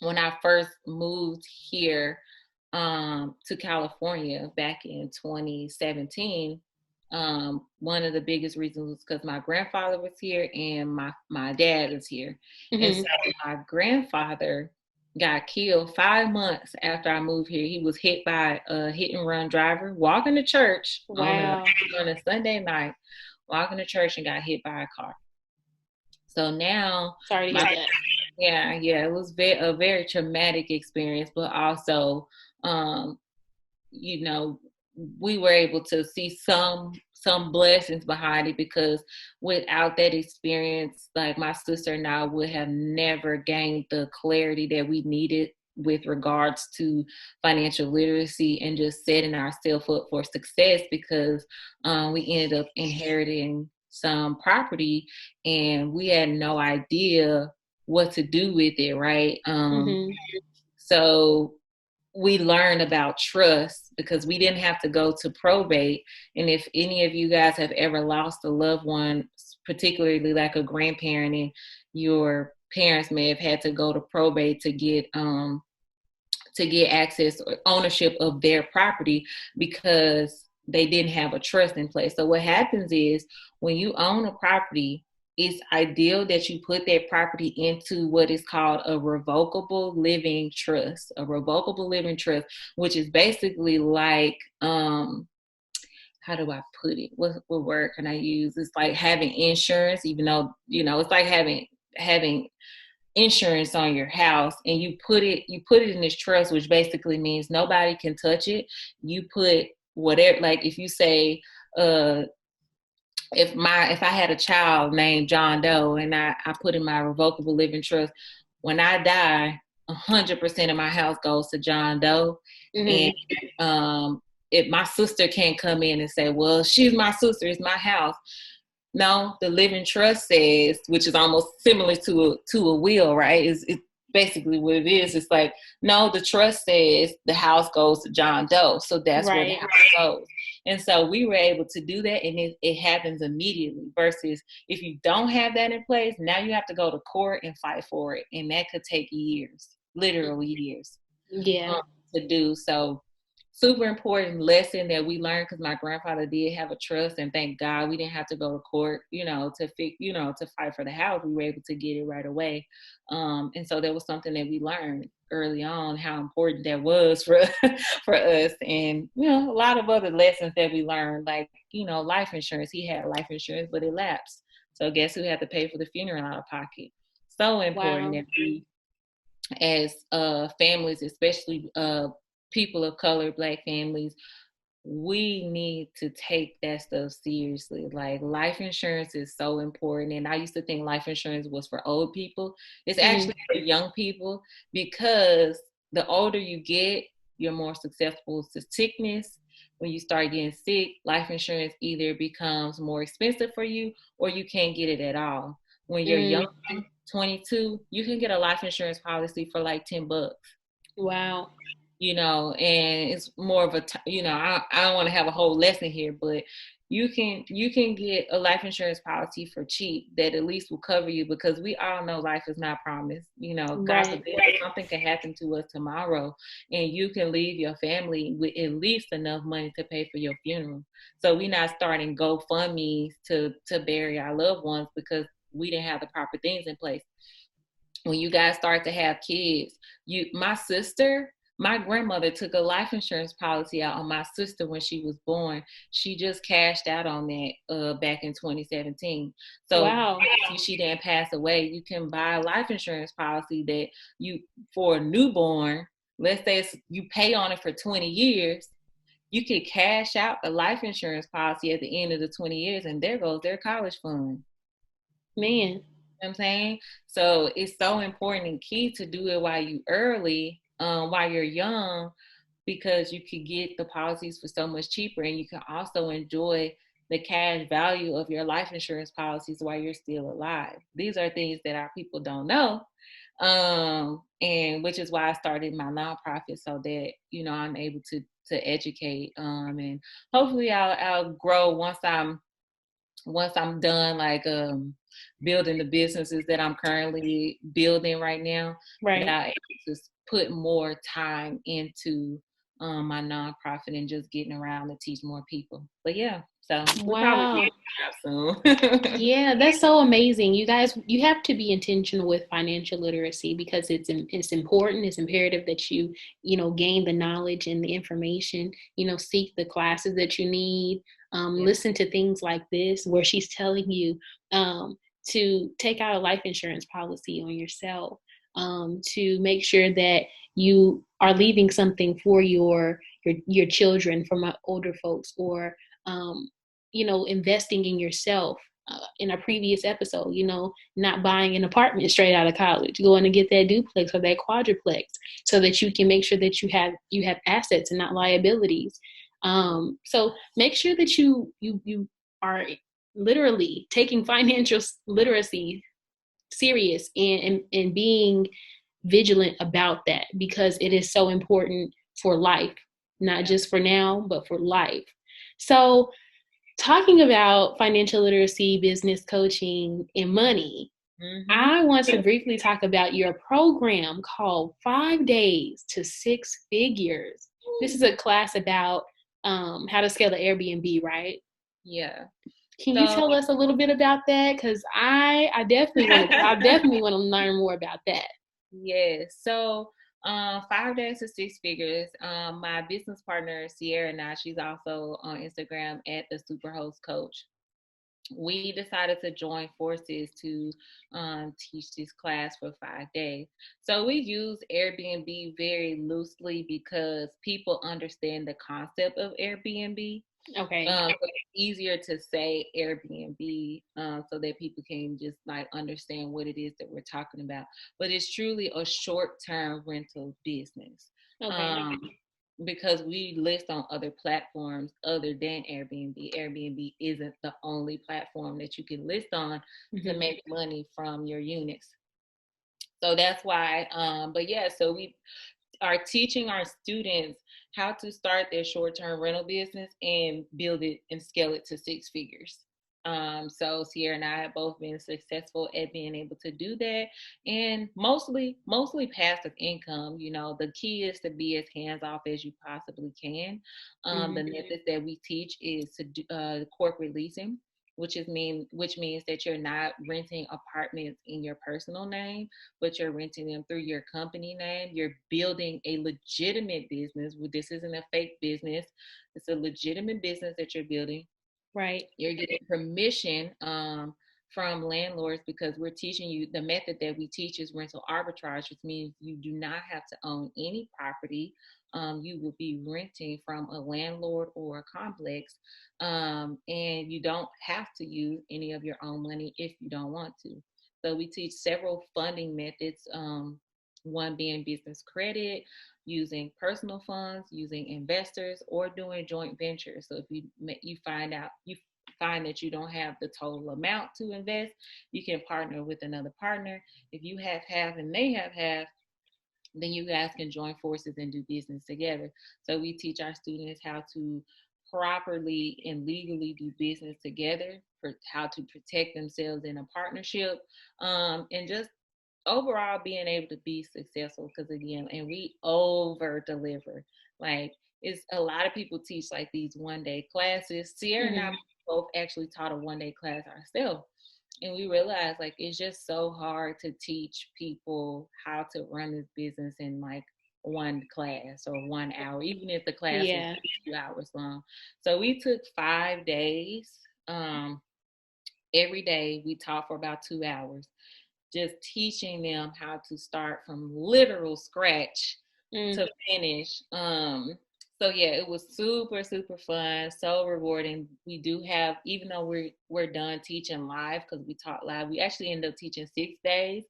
Speaker 3: When I first moved here to California back in 2017, one of the biggest reasons was because my grandfather was here and my dad was here. And so my grandfather got killed 5 months after I moved here. He was hit by a hit and run driver walking to church
Speaker 1: wow.
Speaker 3: on a Sunday night, walking to church and got hit by a car. So now,
Speaker 1: Sorry to hear that.
Speaker 3: yeah, it was a very traumatic experience, but also, you know, we were able to see some blessings behind it, because without that experience, like my sister and I would have never gained the clarity that we needed with regards to financial literacy and just setting ourselves up for success, because we ended up inheriting some property and we had no idea what to do with it, right? So we learned about trust because we didn't have to go to probate. And if any of you guys have ever lost a loved one, particularly like a grandparent, and your parents may have had to go to probate to get access or ownership of their property because they didn't have a trust in place. So what happens is when you own a property, it's ideal that you put that property into what is called a revocable living trust. A revocable living trust, which is basically like, how do I put it? What word can I use? It's like having insurance, even though, it's like having insurance on your house, and you put it in this trust, which basically means nobody can touch it. You put whatever, like if you say, if I had a child named John Doe and I put in my revocable living trust, when I die, 100% of my house goes to John Doe. And if my sister can't come in and say, well, she's my sister, it's my house. No, the living trust says, which is almost similar to a will, right? It's basically what it is. It's like, no, the trust says the house goes to John Doe. So that's where the house goes. And so we were able to do that, and it happens immediately, versus if you don't have that in place, now you have to go to court and fight for it. And that could take years, literally years, to do. So super important lesson that we learned, because my grandfather did have a trust, and thank God we didn't have to go to court, to fight for the house. We were able to get it right away. And so that was something that we learned early on, how important that was for us. And, a lot of other lessons that we learned, like, life insurance. He had life insurance, but it lapsed. So guess who had to pay for the funeral out of pocket? So important that we, as families, especially people of color, Black families, we need to take that stuff seriously. Like, life insurance is so important. And I used to think life insurance was for old people. It's actually for young people, because the older you get, you're more susceptible to sickness. When you start getting sick, life insurance either becomes more expensive for you or you can't get it at all. When you're young, 22, you can get a life insurance policy for like $10.
Speaker 1: Wow.
Speaker 3: And it's more of a, I don't want to have a whole lesson here, but you can get a life insurance policy for cheap that at least will cover you, because we all know life is not promised. God forbid, something can happen to us tomorrow, and you can leave your family with at least enough money to pay for your funeral. So we're not starting GoFundMes to bury our loved ones because we didn't have the proper things in place. When you guys start to have kids, my grandmother took a life insurance policy out on my sister when she was born. She just cashed out on that back in 2017. So she didn't pass away. You can buy a life insurance policy that for a newborn, let's say you pay on it for 20 years, you could cash out the life insurance policy at the end of the 20 years, and there goes their college fund.
Speaker 1: Man.
Speaker 3: You know what I'm saying? So it's so important and key to do it while you're young, because you could get the policies for so much cheaper, and you can also enjoy the cash value of your life insurance policies while you're still alive. These are things that our people don't know, And which is why I started my nonprofit, so that, I'm able to educate, and hopefully I'll grow once I'm done, like, building the businesses that I'm currently building right now.
Speaker 1: Right.
Speaker 3: That I'll just put more time into my nonprofit and just getting around to teach more people. But yeah, so we'll probably
Speaker 1: Wow.
Speaker 3: get soon.
Speaker 1: Yeah, that's so amazing. You guys, you have to be intentional with financial literacy because it's important. It's imperative that you gain the knowledge and the information, seek the classes that you need, listen to things like this where she's telling you to take out a life insurance policy on yourself, to make sure that you are leaving something for your children from older folks, or investing in yourself. In a previous episode, not buying an apartment straight out of college, going to get that duplex or that quadruplex so that you can make sure that you have assets and not liabilities. So make sure that you are literally taking financial literacy serious and being vigilant about that, because it is so important for life, not just for now, but for life. So talking about financial literacy, business coaching, and money, I want to briefly talk about your program called 5 Days to 6 Figures. This is a class about how to scale the Airbnb, right?
Speaker 3: Yeah.
Speaker 1: Can you tell us a little bit about that? Because I definitely want to learn more about that.
Speaker 3: Yes. So 5 Days to 6 Figures. My business partner, Sierra, now she's also on Instagram at the Superhost Coach. We decided to join forces to teach this class for 5 days. So we use Airbnb very loosely because people understand the concept of Airbnb.
Speaker 1: Okay.
Speaker 3: It's easier to say Airbnb so that people can just like understand what it is that we're talking about. But it's truly a short-term rental business.
Speaker 1: Okay.
Speaker 3: Because we list on other platforms other than Airbnb. Airbnb isn't the only platform that you can list on to make money from your units. So that's why, but yeah, so we are teaching our students how to start their short-term rental business and build it and scale it to 6 figures. So Sierra and I have both been successful at being able to do that, and mostly passive income. The key is to be as hands-off as you possibly can. The methods that we teach is to do corporate leasing, which means that you're not renting apartments in your personal name, but you're renting them through your company name. You're building a legitimate business. This isn't a fake business. It's a legitimate business that you're building.
Speaker 1: Right.
Speaker 3: You're getting permission from landlords, because we're teaching you the method that we teach is rental arbitrage, which means you do not have to own any property. You will be renting from a landlord or a complex, and you don't have to use any of your own money if you don't want to. So we teach several funding methods, one being business credit, using personal funds, using investors, or doing joint ventures. So if you find that you don't have the total amount to invest, you can partner with another partner. If you have half and they have half, then you guys can join forces and do business together. So we teach our students how to properly and legally do business together, for how to protect themselves in a partnership, and just overall being able to be successful. Because again, and we over deliver. Like, it's a lot of people teach like these 1-day classes. Sierra and I both actually taught a 1-day class ourselves, and we realized like it's just so hard to teach people how to run this business in like one class or 1 hour, even if the class is 2 hours long. So we took 5 days. Every day we taught for about 2 hours, just teaching them how to start from literal scratch to finish. So yeah, it was super, super fun, so rewarding. We do have, even though we're done teaching live, because we taught live, we actually ended up teaching 6 days,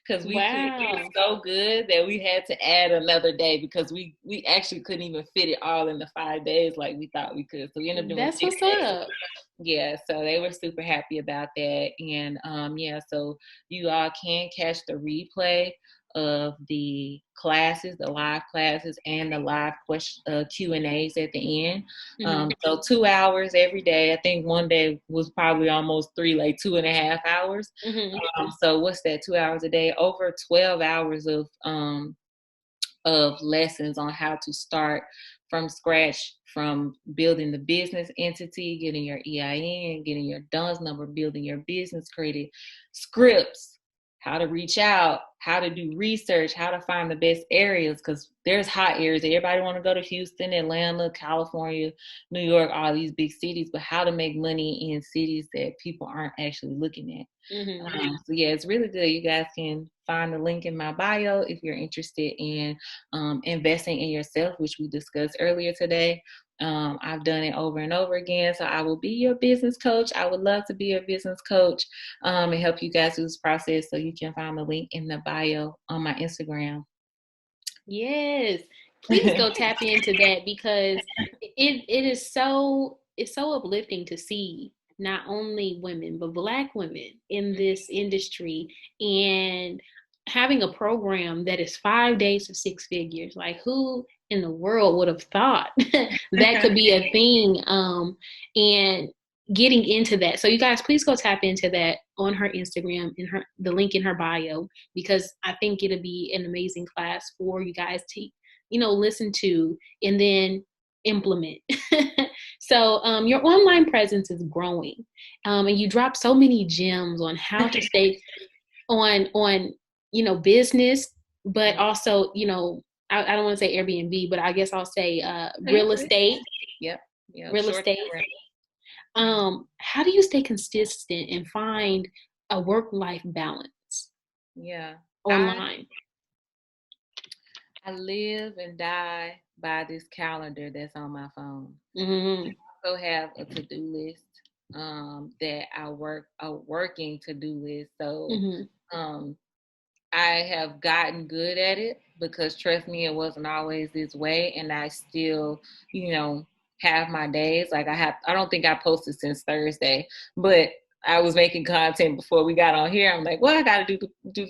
Speaker 3: because it was so good that we had to add another day, because we actually couldn't even fit it all in the 5 days like we thought we could. So we ended up doing
Speaker 1: That's
Speaker 3: 6
Speaker 1: what's
Speaker 3: days.
Speaker 1: up.
Speaker 3: Yeah, so they were super happy about that. And yeah, so you all can catch the replay of the classes, the live classes, and the live question Q&As at the end. So 2 hours every day. I think one day was probably almost 3, like 2.5 hours. So what's that? 2 hours a day, over 12 hours of lessons on how to start from scratch, from building the business entity, getting your EIN, getting your DUNS number, building your business credit, scripts, how to reach out, how to do research, how to find the best areas, because there's hot areas. Everybody want to go to Houston, Atlanta, California, New York, all these big cities, but how to make money in cities that people aren't actually looking at. So yeah, it's really good. You guys can find the link in my bio if you're interested in investing in yourself, which we discussed earlier today. I've done it over and over again. So I will be your business coach. I would love to be your business coach and help you guys through this process. So you can find the link in the bio on my Instagram.
Speaker 1: Yes. Please go tap into that, because it's so uplifting to see not only women, but Black women in this industry, and having a program that is 5 days to 6 figures. Like, who in the world would have thought that could be a thing? And getting into that. So you guys, please go tap into that on her Instagram, in the link in her bio, because I think it'll be an amazing class for you guys to, listen to and then implement. So your online presence is growing, and you drop so many gems on how to stay on business, but also, I don't want to say Airbnb, but I guess I'll say real estate.
Speaker 3: Yep.
Speaker 1: Real estate. How do you stay consistent and find a work-life balance?
Speaker 3: Yeah.
Speaker 1: Online.
Speaker 3: I live and die by this calendar that's on my phone.
Speaker 1: Mm-hmm.
Speaker 3: I also have a to-do list that a working to-do list. So I have gotten good at it, because trust me, it wasn't always this way. And I still, have my days. Like I don't think I posted since Thursday, but I was making content before we got on here. I'm like, well, I got to do,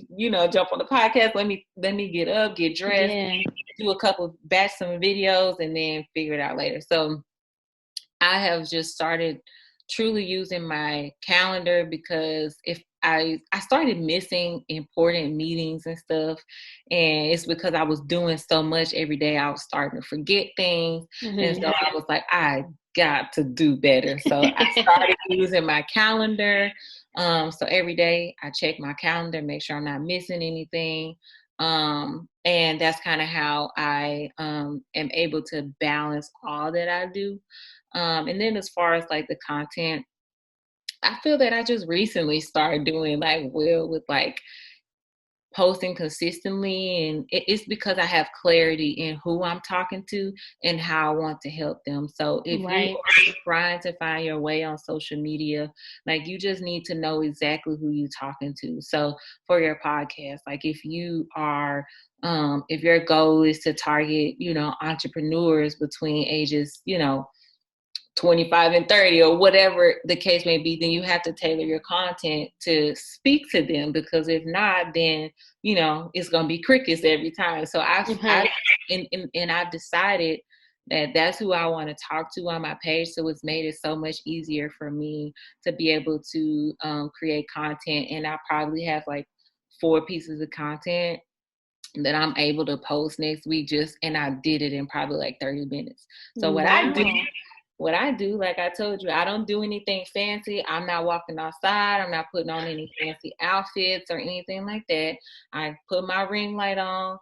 Speaker 3: jump on the podcast. Let me get up, get dressed, do a couple, batch some videos, and then figure it out later. So I have just started truly using my calendar, because if I started missing important meetings and stuff, and it's because I was doing so much every day. I was starting to forget things, and so I was like, I got to do better. So I started using my calendar. So every day I check my calendar, make sure I'm not missing anything. And that's kind of how I am able to balance all that I do. And then as far as like the content, I feel that I just recently started doing with posting consistently, and it's because I have clarity in who I'm talking to and how I want to help them. So if you are trying to find your way on social media, you just need to know exactly who you're talking to. So for your podcast, if you are if your goal is to target, entrepreneurs between ages, 25 and 30 or whatever the case may be, then you have to tailor your content to speak to them, because if not, then it's going to be crickets every time. So I've decided that that's who I want to talk to on my page. So it's made it so much easier for me to be able to create content, and I probably have 4 pieces of content that I'm able to post next week, and I did it in probably 30 minutes. So what I do, like I told you, I don't do anything fancy. I'm not walking outside. I'm not putting on any fancy outfits or anything like that. I put my ring light on,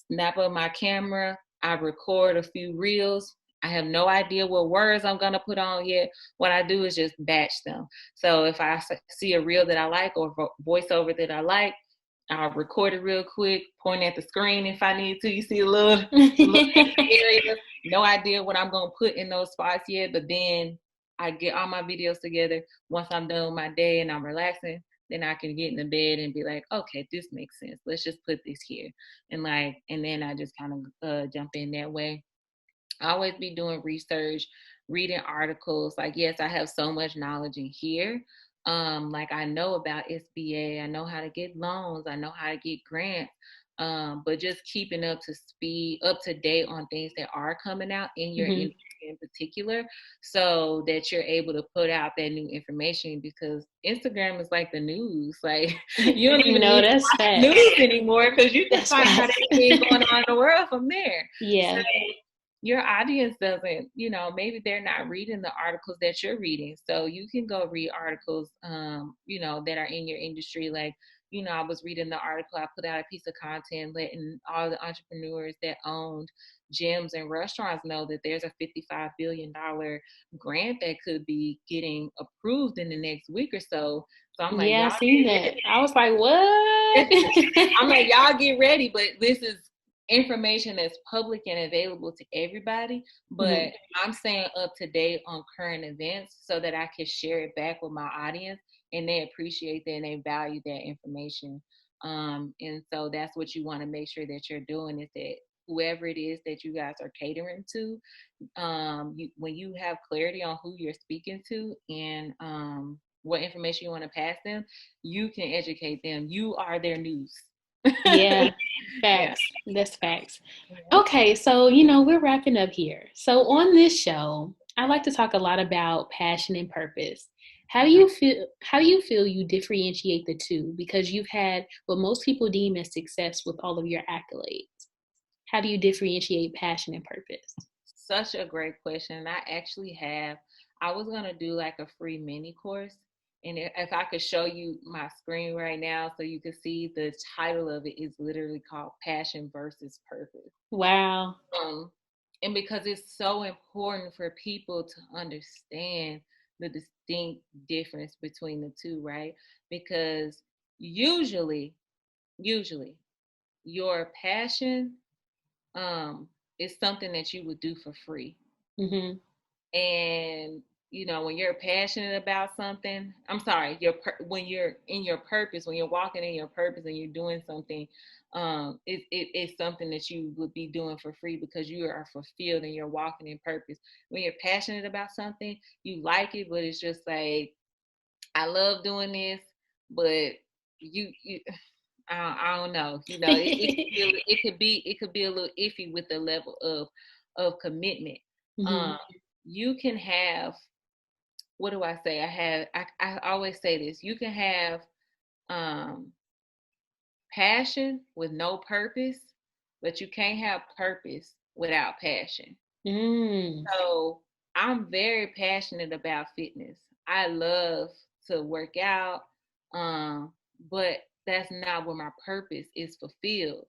Speaker 3: snap up my camera. I record a few reels. I have no idea what words I'm going to put on yet. What I do is just batch them. So if I see a reel that I like or a voiceover that I like, I'll record it real quick, point at the screen if I need to. You see a little area. No idea what I'm going to put in those spots yet, but then I get all my videos together. Once I'm done with my day and I'm relaxing, then I can get in the bed and be like, okay, this makes sense. Let's just put this here. And then I just kind of jump in that way. always be doing research, reading articles. Like, yes, I have so much knowledge in here. Like I know about SBA, I know how to get loans, I know how to get grants. But just keeping up to speed, up to date on things that are coming out in your
Speaker 1: Mm-hmm.
Speaker 3: industry in particular, so that you're able to put out that new information, because Instagram is like the news. Like you don't even
Speaker 1: No,
Speaker 3: need to
Speaker 1: that's
Speaker 3: watch
Speaker 1: facts.
Speaker 3: news anymore, because you can
Speaker 1: That's
Speaker 3: find out
Speaker 1: facts.
Speaker 3: anything going on in the world from there.
Speaker 1: Yeah.
Speaker 3: So your audience doesn't, maybe they're not reading the articles that you're reading. So you can go read articles, that are in your industry. Like, I was reading the article, I put out a piece of content letting all the entrepreneurs that owned gyms and restaurants know that there's a $55 billion grant that could be getting approved in the next week or so. So I'm like,
Speaker 1: Yeah, I
Speaker 3: y'all
Speaker 1: seen
Speaker 3: get
Speaker 1: that. I was like, what?
Speaker 3: ready. I'm like, y'all get ready. But this is information that's public and available to everybody, but
Speaker 1: Mm-hmm.
Speaker 3: I'm staying up to date on current events so that I can share it back with my audience, and they appreciate that and they value that information. And so that's what you want to make sure that you're doing, is that whoever it is that you guys are catering to, when you have clarity on who you're speaking to and what information you want to pass them, you can educate them. You are their news.
Speaker 1: Yeah,
Speaker 3: Yeah.
Speaker 1: facts. That's facts.
Speaker 3: Yeah.
Speaker 1: Okay, so we're wrapping up here. So on this show, I like to talk a lot about passion and purpose. How do you feel you differentiate the two? Because you've had what most people deem as success with all of your accolades. How do you differentiate passion and purpose?
Speaker 3: Such a great question. I was going to do like a free mini course. And if I could show you my screen right now so you can see, the title of it is literally called Passion versus Purpose.
Speaker 1: Wow.
Speaker 3: And because it's so important for people to understand the distinct difference between the two, right? Because usually your passion is something that you would do for free.
Speaker 1: Mm-hmm.
Speaker 3: And when you're passionate about something, when you're in your purpose, when you're walking in your purpose and you're doing something, it's something that you would be doing for free because you are fulfilled and you're walking in purpose. When you're passionate about something, you like it, but it's just like, I love doing this, but you I don't know. It could be a little iffy with the level of commitment.
Speaker 1: Mm-hmm.
Speaker 3: You can have, what do I say? I always say this. You can have passion with no purpose, but you can't have purpose without passion.
Speaker 1: Mm.
Speaker 3: So I'm very passionate about fitness. I love to work out, but that's not where my purpose is fulfilled.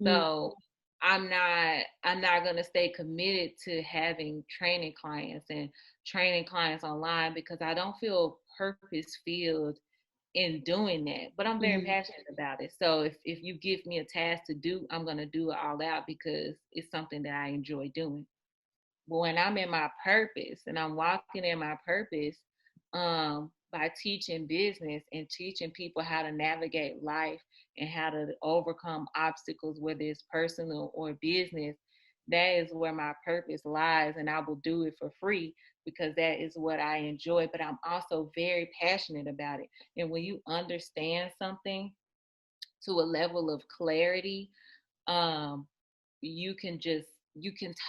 Speaker 1: Mm.
Speaker 3: So I'm not gonna stay committed to having training clients online, because I don't feel purpose filled in doing that. But I'm very
Speaker 1: Mm.
Speaker 3: passionate about it. So if you give me a task to do, I'm gonna do it all out because it's something that I enjoy doing. But when I'm in my purpose and I'm walking in my purpose, by teaching business and teaching people how to navigate life and how to overcome obstacles, whether it's personal or business, that is where my purpose lies. And I will do it for free because that is what I enjoy. But I'm also very passionate about it. And when you understand something to a level of clarity, um, you can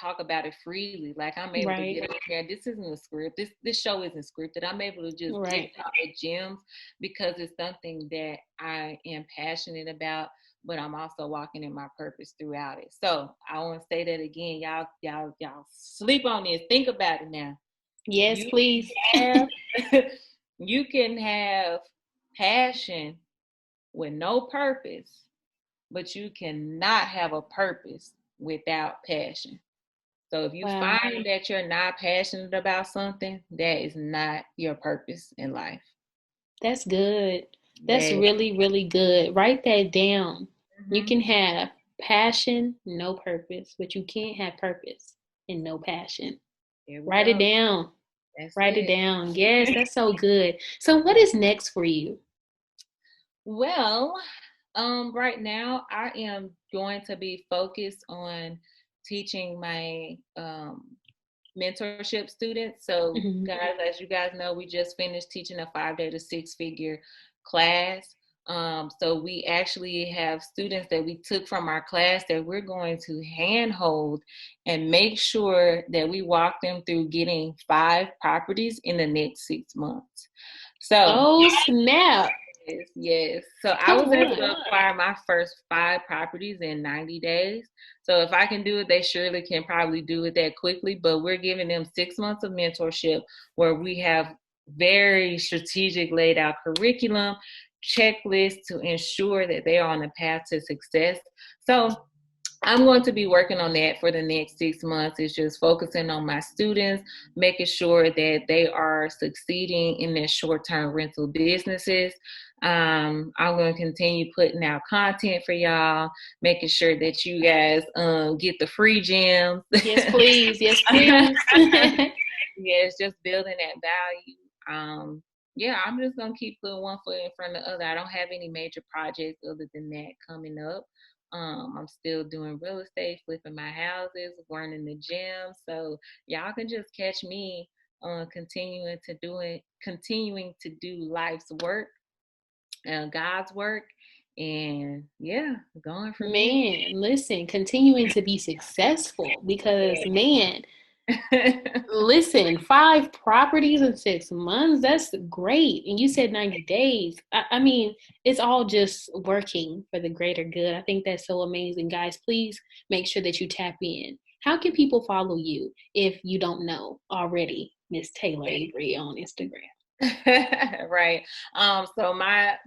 Speaker 3: talk about it freely. Like, I'm able to
Speaker 1: Right.
Speaker 3: get up here. This isn't a script. This show isn't scripted. I'm able to just
Speaker 1: Right.
Speaker 3: take out the gems because it's something that I am passionate about, but I'm also walking in my purpose throughout it. So I want to say that again. Y'all sleep on this. Think about it now.
Speaker 1: Yes,
Speaker 3: You
Speaker 1: please.
Speaker 3: have you can have passion with no purpose, but you cannot have a purpose without passion. So if you
Speaker 1: Wow.
Speaker 3: find that you're not passionate about something, that is not your purpose in life.
Speaker 1: That's good. That's
Speaker 3: That,
Speaker 1: really, really good. Write that down. You
Speaker 3: mm-hmm.
Speaker 1: can have passion, no purpose, but you can't have purpose and no passion.
Speaker 3: Here we
Speaker 1: Write it
Speaker 3: go.
Speaker 1: down.
Speaker 3: That's
Speaker 1: Write it
Speaker 3: it.
Speaker 1: down. Yes, that's so good. So what is next for you?
Speaker 3: Well, right now I am going to be focused on teaching my mentorship students. So guys, as you guys know, we just finished teaching a 5-day to 6-figure class. So we actually have students that we took from our class that we're going to handhold and make sure that we walk them through getting 5 properties in the next 6 months. So,
Speaker 1: oh snap.
Speaker 3: Yes. So I was able to acquire my first 5 properties in 90 days. So if I can do it, they surely can probably do it that quickly. But we're giving them 6 months of mentorship where we have very strategic laid out curriculum, checklists to ensure that they are on the path to success. So I'm going to be working on that for the next 6 months. It's just focusing on my students, making sure that they are succeeding in their short-term rental businesses. I'm going to continue putting out content for y'all, making sure that you guys get the free gems.
Speaker 1: Yes, please. Yes, please.
Speaker 3: Yes, just building that value. Yeah, I'm just going to keep putting one foot in front of the other. I don't have any major projects other than that coming up. I'm still doing real estate, flipping my houses, running the gym. So y'all can just catch me continuing to do life's work, God's work, and yeah, going from
Speaker 1: Man, listen, continuing to be successful because man, listen, 5 properties in 6 months, that's great. And you said 90 days. I mean, it's all just working for the greater good. I think that's so amazing. Guys, please make sure that you tap in. How can people follow you if you don't know already, Miss Taylur Avery on Instagram?
Speaker 3: Right. So my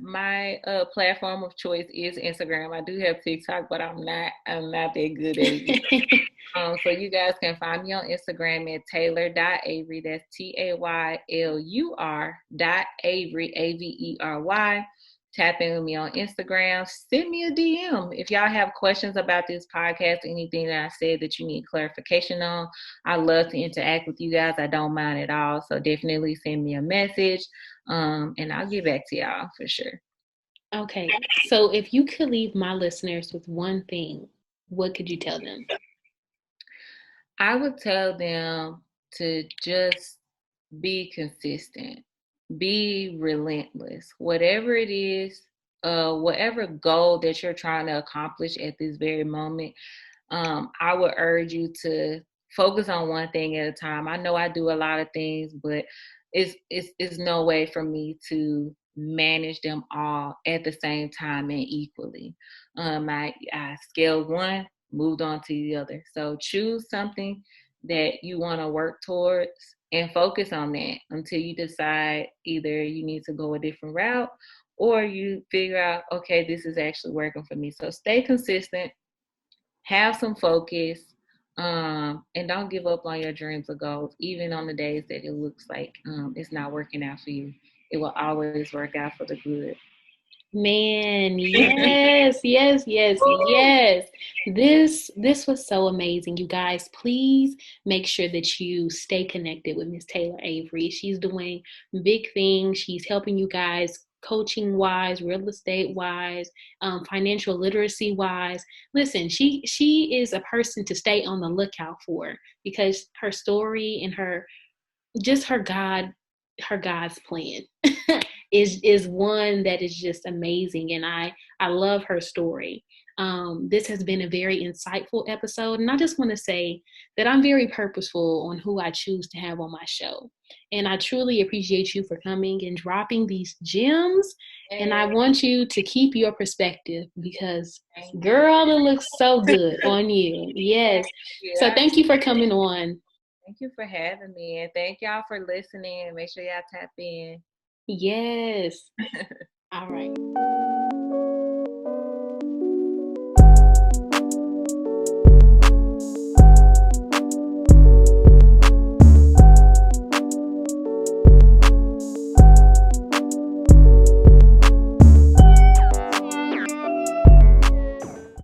Speaker 3: platform of choice is Instagram. I do have TikTok, but I'm not that good at it. So you guys can find me on Instagram at Taylur.Avery. That's TAYLUR.Avery, AVERY. Tap in with me on Instagram. Send me a DM. If y'all have questions about this podcast, anything that I said that you need clarification on, I love to interact with you guys. I don't mind at all. So definitely send me a message and I'll get back to y'all for sure.
Speaker 1: Okay. So if you could leave my listeners with one thing, what could you tell them?
Speaker 3: I would tell them to just be consistent. Be relentless. Whatever it is, whatever goal that you're trying to accomplish at this very moment, I would urge you to focus on one thing at a time. I know I do a lot of things, but it's no way for me to manage them all at the same time and equally. I scaled one, moved on to the other. So choose something that you want to work towards and focus on that until you decide either you need to go a different route or you figure out, okay, this is actually working for me. So stay consistent, have some focus, and don't give up on your dreams or goals, even on the days that it looks like it's not working out for you. It will always work out for the good.
Speaker 1: Man, yes. This was so amazing. You guys, please make sure that you stay connected with Miss Taylur Avery. She's doing big things. She's helping you guys coaching wise, real estate wise, financial literacy wise. Listen, she is a person to stay on the lookout for because her story and her God's plan is one that is just amazing, and I love her story. This has been a very insightful episode, and I just want to say that I'm very purposeful on who I choose to have on my show, and I truly appreciate you for coming and dropping these gems. And I want you to keep your perspective because, girl, it looks so good on you. Yes. So thank you for coming on.
Speaker 3: Thank you for having me, and thank y'all for listening. Make sure y'all tap in.
Speaker 1: Yes. All right.